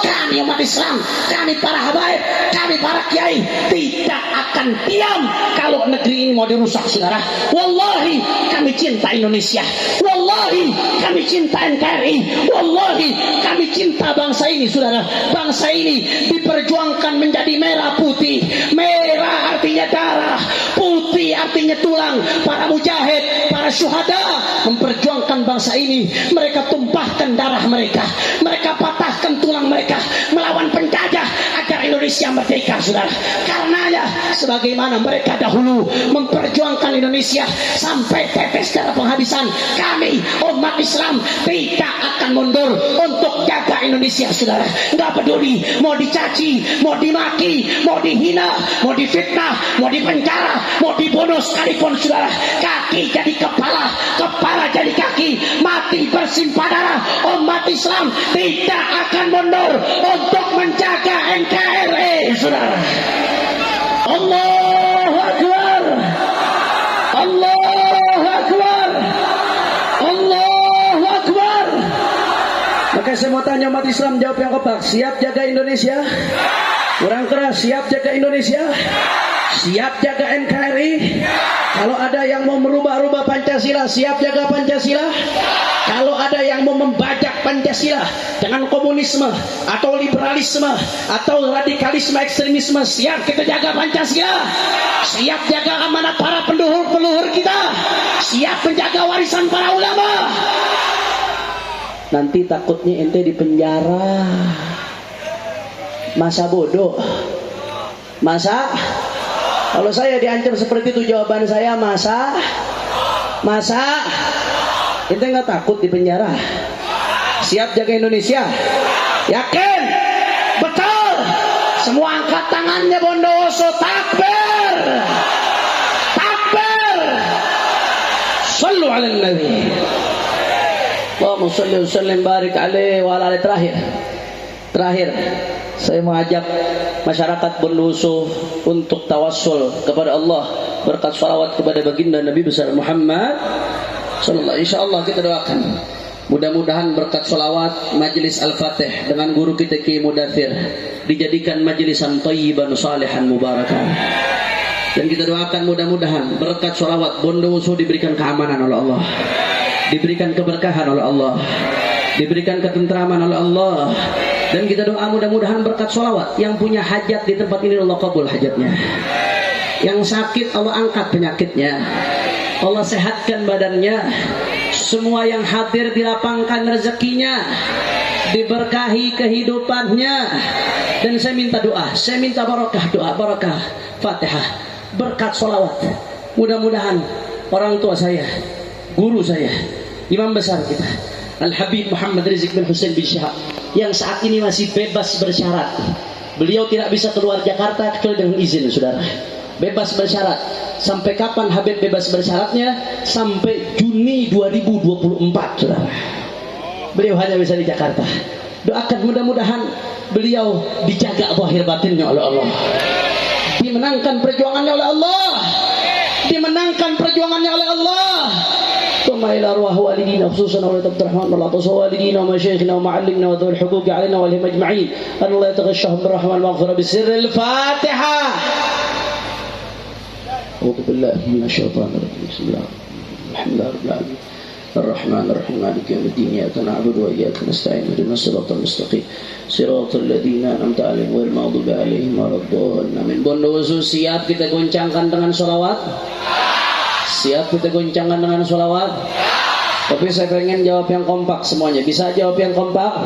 kami umat Islam, kami para habaib, kami para kiai tidak akan diam kalau negeri ini mau dirusak, saudara. Wallahi kami cinta Indonesia. Wallahi kami cinta NKRI. Wallahi kami cinta bangsa ini, saudara. Bangsa ini diperjuangkan menjadi merah putih. Merah artinya darah, putih artinya tulang. Para mujahid, para syuhada memperjuangkan bangsa ini. Mereka tumpahkan darah mereka, mereka patahkan tulang mereka melawan penjajah agar Indonesia Indonesia merdeka, saudara. Karenanya sebagaimana mereka dahulu memperjuangkan Indonesia sampai tetes darah penghabisan, kami umat Islam tidak akan mundur untuk jaga Indonesia, saudara. Nggak peduli mau dicaci, mau dimaki, mau dihina, mau difitnah, mau dipenjara, mau dibunuh sekalipun, saudara. Kaki jadi kepala, kepala jadi kaki, mati bersimpah darah. Umat Islam tidak akan mundur untuk menjaga NKRI, saudara. Allahu Akbar, Allahu Akbar, Allahu Akbar. Maka saya mau tanya umat Islam, jawab yang kompak. Siap jaga Indonesia? Kurang keras. Siap jaga Indonesia? Siap jaga NKRI? Kalau ada yang mau merubah-rubah Pancasila, siap jaga Pancasila? Kalau ada yang mau membajak Pancasila dengan komunisme atau liberalisme atau radikalisme ekstremisme, siap kita jaga Pancasila? Siap jaga amanat para penduhur-penduhur kita? Siap menjaga warisan para ulama? Nanti takutnya ente di penjara. Masa bodoh? Masa? Kalau saya diancam seperti itu, jawaban saya masa? Ente nggak takut di penjara? Siap jaga Indonesia? Yakin? Betul? Semua angkat tangannya Bondowoso. Takbir! Takbir! Sallu ala Nabi. Allahumma salli wa sallim barik alaihi wa ala alihi. Terakhir, saya mengajak masyarakat Bondowoso untuk tawassul kepada Allah berkat salawat kepada baginda Nabi besar Muhammad sallallahu. Insyaallah kita doakan mudah-mudahan berkat salawat majelis Al-Fatih dengan guru kita Ki Mudathir dijadikan majlisan thayyiban salihan mubarakan. Dan kita doakan mudah-mudahan berkat salawat Bondowoso diberikan keamanan oleh Allah, diberikan keberkahan oleh Allah, diberikan ketentraman oleh Allah. Dan kita doa mudah-mudahan berkat sholawat yang punya hajat di tempat ini Allah kabul hajatnya. Yang sakit Allah angkat penyakitnya, Allah sehatkan badannya. Semua yang hadir dilapangkan rezekinya, diberkahi kehidupannya. Dan saya minta doa, saya minta barakah, doa barakah Fatihah berkat sholawat. Mudah-mudahan orang tua saya, guru saya, imam besar kita Al-Habib Muhammad Rizik bin Hussein bin Syihab yang saat ini masih bebas bersyarat. Beliau tidak bisa keluar Jakarta kecuali dengan izin, saudara. Bebas bersyarat. Sampai kapan Habib bebas bersyaratnya? Sampai Juni 2024, saudara. Beliau hanya bisa di Jakarta. Doakan mudah-mudahan beliau dijaga zahir batinnya oleh Allah, dimenangkan perjuangannya oleh Allah, dimenangkan perjuangannya oleh Allah. ثم إلى أرواح والدينا خصوصا ولد عبد الرحمن والعطوس ووالدينا ومشايخنا ومعلمنا وذوي الحقوق علينا وعليهم أجمعين أن الله يتغشاهم بالرحمة والمغفرة بسر الفاتحة. أعوذ بالله من الشيطان الرجيم. بسم الله الحمد لله رب العالمين الرحمن الرحيم مالك يوم الدين إياك نعبد وإياك نستعين اهدنا الصراط المستقيم صراط الذين أنعمت عليهم غير المغضوب عليهم ولا الضالين. Bondowoso siap kita goncangkan dengan sholawat? Siap kita goncangkan dengan sholawat? Tapi saya pengen jawab yang kompak semuanya. Bisa jawab yang kompak?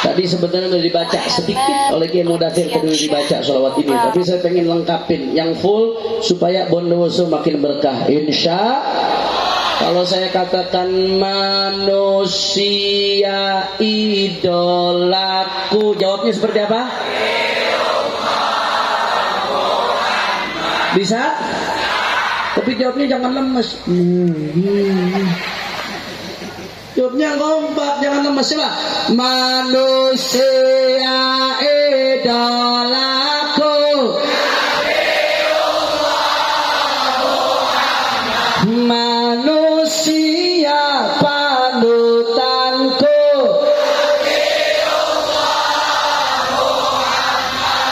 Tadi sebenarnya sudah dibaca sedikit oleh Kiai Mudathir, tadi dibaca sholawat ini. Tapi saya pengen lengkapin yang full supaya Bondowoso makin berkah. Insya. Kalau saya katakan manusia idolaku, jawabnya seperti apa? Bisa? Tapi jawabnya jangan lemes. Jawabnya kompak, jangan lemes. Coba. Manusia idolaku, manusia panutanku.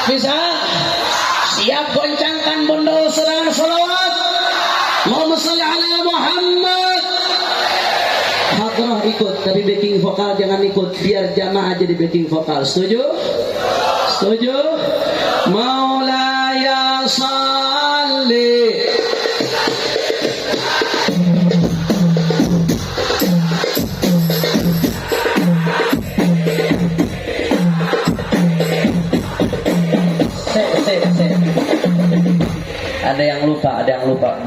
Bisa? Siap goncangkan Bondowoso dengan sholawat? Allahumma sholli ala Muhammad. Hadrah ikut, tapi backing vokal jangan ikut. Biar jamaah jadi backing vokal. Setuju? Setuju? Maulaya salli.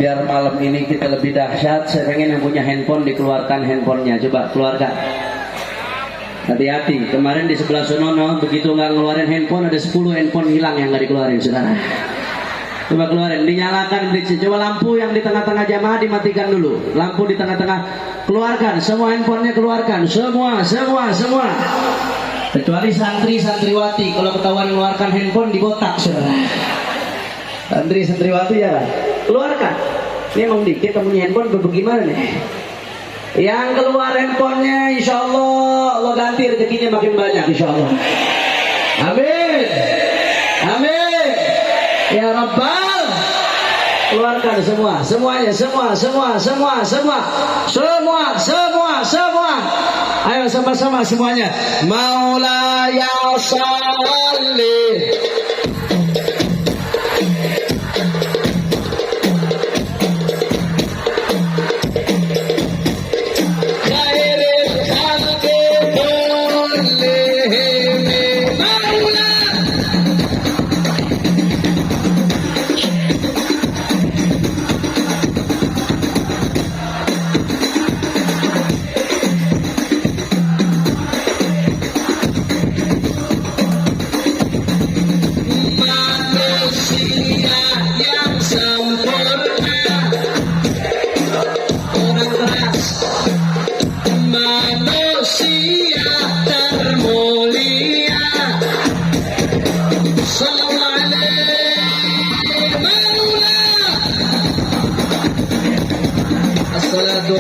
biar malam ini kita lebih dahsyat, saya pengen yang punya handphone dikeluarkan handphonenya. Coba keluarkan. Hati-hati, kemarin di sebelah Sunono begitu nggak ngeluarin handphone ada 10 handphone hilang yang nggak dikeluarin, saudara. Coba keluarin, dinyalakan bridge. Coba lampu yang di tengah-tengah jamaah dimatikan dulu. Lampu di tengah-tengah keluarkan, semua handphonenya keluarkan, semua. Kecuali santri-santriwati, kalau ketahuan mengeluarkan handphone dibotak, saudara. Santri-santriwati ya, keluarkan. Ini emang dikit punya handphone, bagaimana nih? Yang keluar handphonenya, insya Allah ganti rezekinya makin banyak, insya Allah. Amin. Ya Rabbal, keluarkan semuanya. Ayo sama-sama semuanya. Maulaya sholli.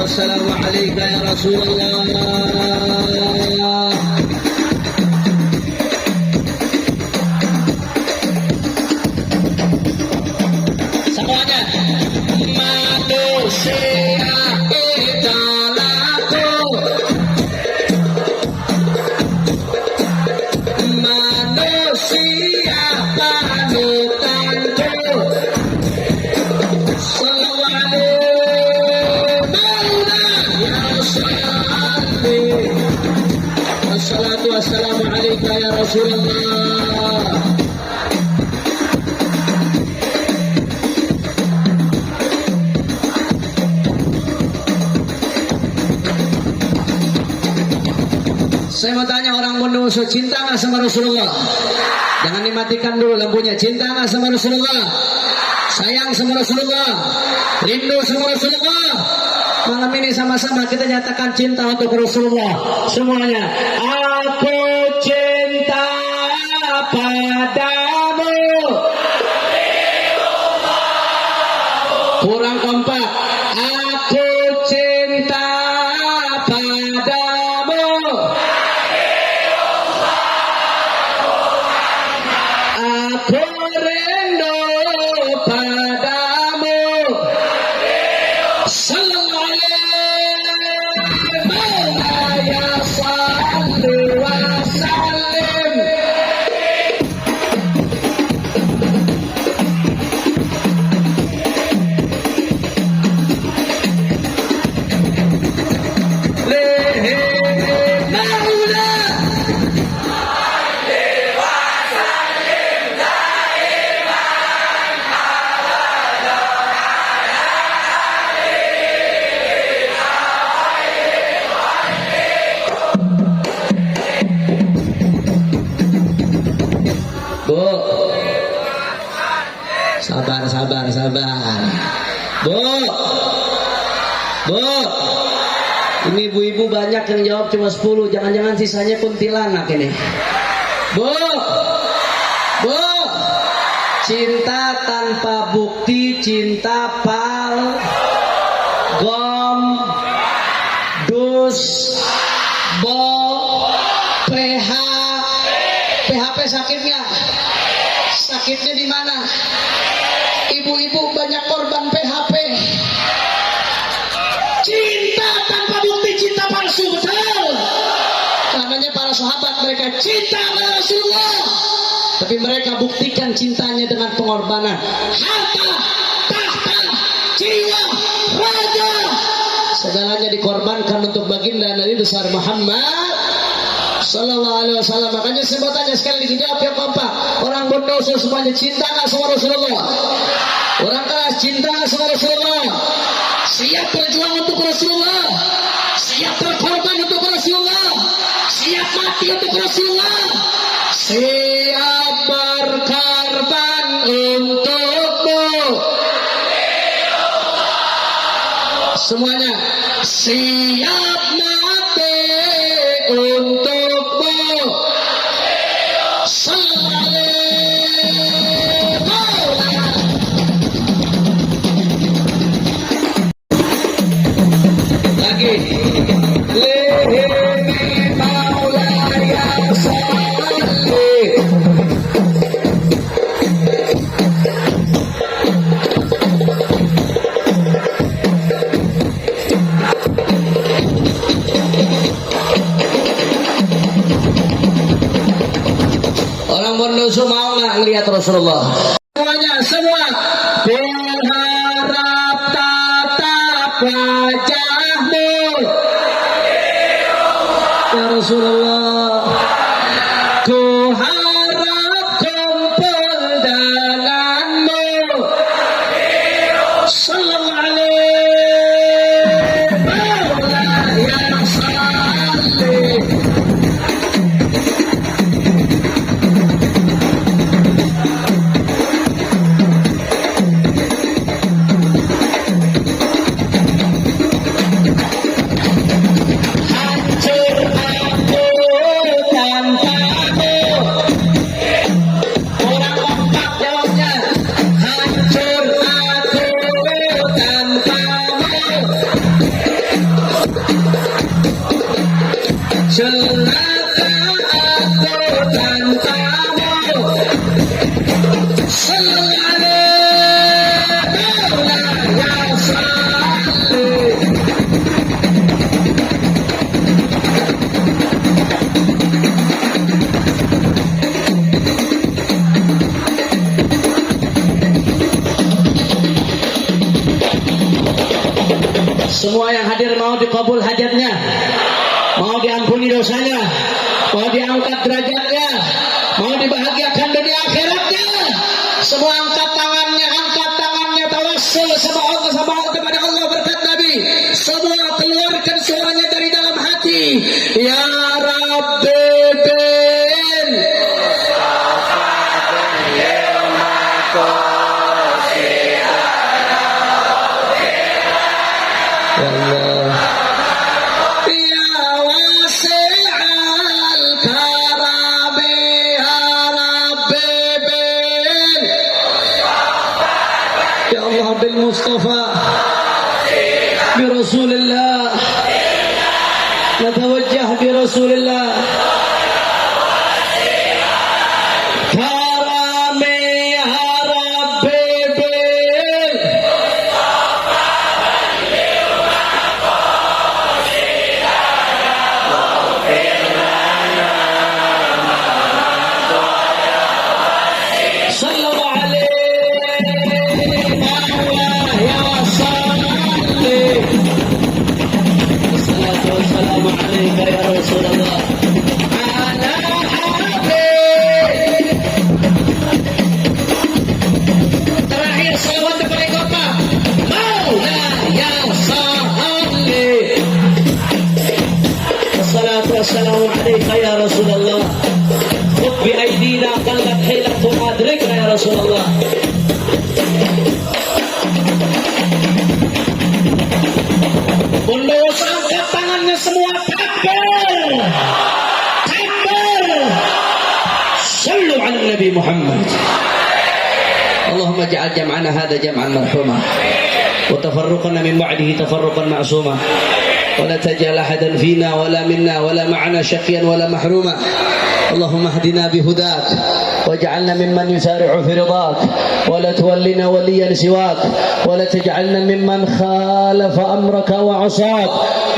Assalamualaikum ya Rasulullah. Semuanya. Manusia idolaku, manusia panutanku. Assalamualaikum ya Rasulullah. Saya mau tanya orang Bondowoso, cinta nggak sama Rasulullah? Jangan dimatikan dulu lampunya. Cinta nggak sama Rasulullah? Sayang sama Rasulullah? Rindu sama Rasulullah? Malam ini sama-sama kita nyatakan cinta untuk Rasulullah. Semuanya. Aku cinta padamu. Kurang kompak. Aku cinta padamu. Aku rindu padamu. Sabar. Bu, ini ibu-ibu banyak yang jawab cuma 10. Jangan-jangan sisanya kuntilanak ini. Bu, cinta tanpa bukti, cinta pal, gom, dus, bo, PHP sakitnya. Sakitnya di mana? Ibu-ibu banyak korban PHP. Cinta tanpa bukti, cinta palsu, betul. Namanya para sahabat, mereka cinta pada Rasulullah, tapi mereka buktikan cintanya dengan pengorbanan. Harta, tahta, jiwa, raga, segalanya dikorbankan untuk baginda Nabi besar Muhammad Sallallahu Alaihi Wasallam. Makanya saya mau tanya sekali dijawab ya kompak. Orang Bondowoso semuanya cinta nggak sama Rasulullah? Orang keras cinta sama Rasulullah, siap berjuang untuk Rasulullah, siap berkorban untuk Rasulullah, siap mati untuk Rasulullah, siap berkorban untukmu. Semuanya siap mati untukmu. Lagi lihimi maulaya salli. Orang Bondoso mau nggak lihat Rasulullah? Semuanya, semua. Berharap tatap wajahmu, ya Rasulullah. Ku harap kumpul denganmu. Sallallahu alaihi wasallam. Celaka aku tanpamu. Sallallahu alaihi wasallam. Semua yang hadir mau dikabul hajatnya, mau diampuni dosanya, mau diangkat derajatnya, mau dibahagiakan dunia akhiratnya. Semua angkat tangannya tawassul sama Allah kepada Allah berkat Nabi. Semua keluarkan suaranya dari dalam hati. Ya Rabbi bin Ya Allah. بالمصطفى برسول الله نتوجه برسول الله كرامي يا ربي صلى الله عليه. Assalamu alaikum ya Rasulullah. Ala habib. Terakhir salawat kepada Bapak Maula ya salli. Wassalatu wassalamu alaikum ya Rasulullah. Khudh bi aydina qallat hilatu adrikna ya Rasulullah. Bondoso angkat tangannya semua, takbir, takbir. Sallu ala Nabi Muhammad. Allahumma ja'al jam'ana hadha jam'an marhuma wa tafarruqana min ba'dihi tafarruqan ma'suma wa la taj'al ahadan fina wala minna wala ma'ana shaqiyyan wala mahruma. اللهم اهدنا بهداك واجعلنا ممن يسارع في رضاك ولا تولنا وليا سواك ولا تجعلنا ممن خالف أمرك وعصاك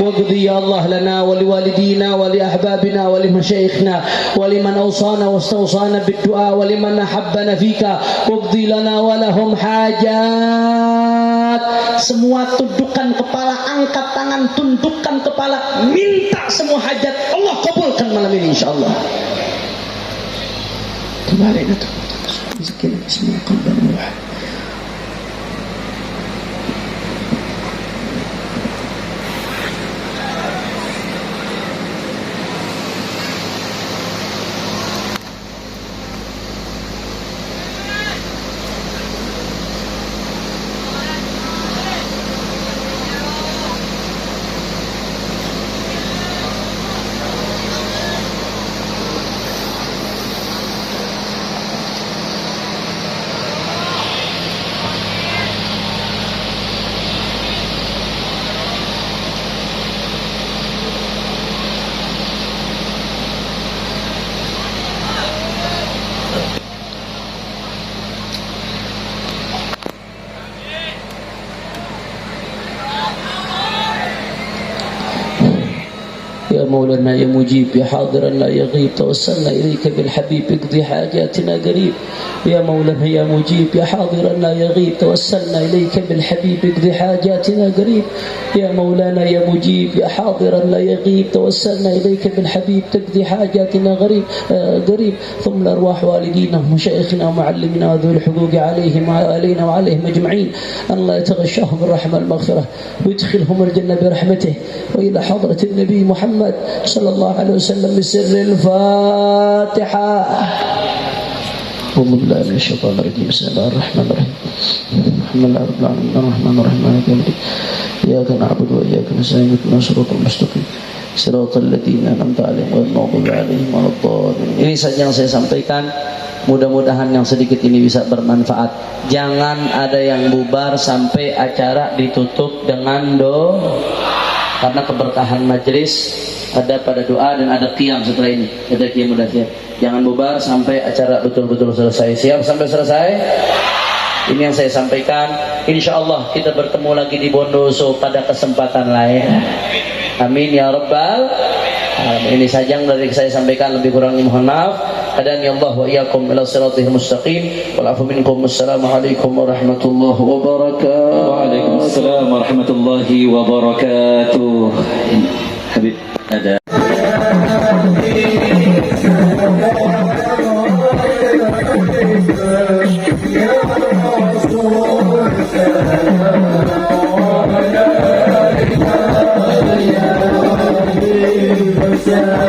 واقضي يا الله لنا ولوالدينا ولأحبابنا ولمشايخنا ولمن أوصانا واستوصانا بالدعاء ولمن أحبنا فيك واقضي لنا ولهم حاجات. Semua tundukkan kepala, angkat tangan, tundukkan kepala, minta semua hajat Allah kabulkan malam ini insyaallah. Kembali itu. Bismillahirrahmanirrahim. مولانا يا مجيب يا حاضرا لا يغيب توسلنا إليك بالحبيب اقضي حاجاتنا قريب يا مولانا يا مجيب يا حاضرا لا يغيب توسلنا إليك بالحبيب اقضي حاجاتنا قريب يا مولانا يا مجيب يا حاضرا لا يغيب توسلنا إليك بالحبيب تقضي حاجاتنا قريب ثم الأرواح والدينا ومشايخنا ومعلمنا وذوي الحقوق عليهم وعلينا وعليهم أجمعين أن الله يتغشاهم بالرحمة المغفرة ويدخلهم الجنة برحمته وإلى حضرة النبي محمد صلى الله عليه وسلم بسر الفاتحة. أعوذ بالله من الشيطان الرجيم. بسم الله الرحمن الرحيم. الحمد لله رب العالمين الرحمن الرحيم مالك يوم الدين إياك نعبد وإياك نستعين اهدنا الصراط المستقيم صراط الذين أنعمت عليهم غير المغضوب عليهم ولا الضالين. Ini saja yang saya sampaikan. Mudah-mudahan yang sedikit ini bisa bermanfaat. Jangan ada yang bubar sampai acara ditutup dengan doa. Karena keberkahan majelis ada pada doa dan ada qiyam setelah ini. Ada qiyam udah siap. Jangan bubar sampai acara betul-betul selesai. Siap sampai selesai? Ini yang saya sampaikan. Insya Allah kita bertemu lagi di Bondoso pada kesempatan lain. Amin ya rabbal alamin. Ini saja yang dari saya sampaikan, lebih kurangnya mohon maaf. Hadani Allah wa iyyakum ila siratal mustaqim. Wal afu minkum. Assalamualaikum warahmatullahi wabarakatuh. Waalaikumsalam warahmatullahi wabarakatuh. Habib ada Yeah.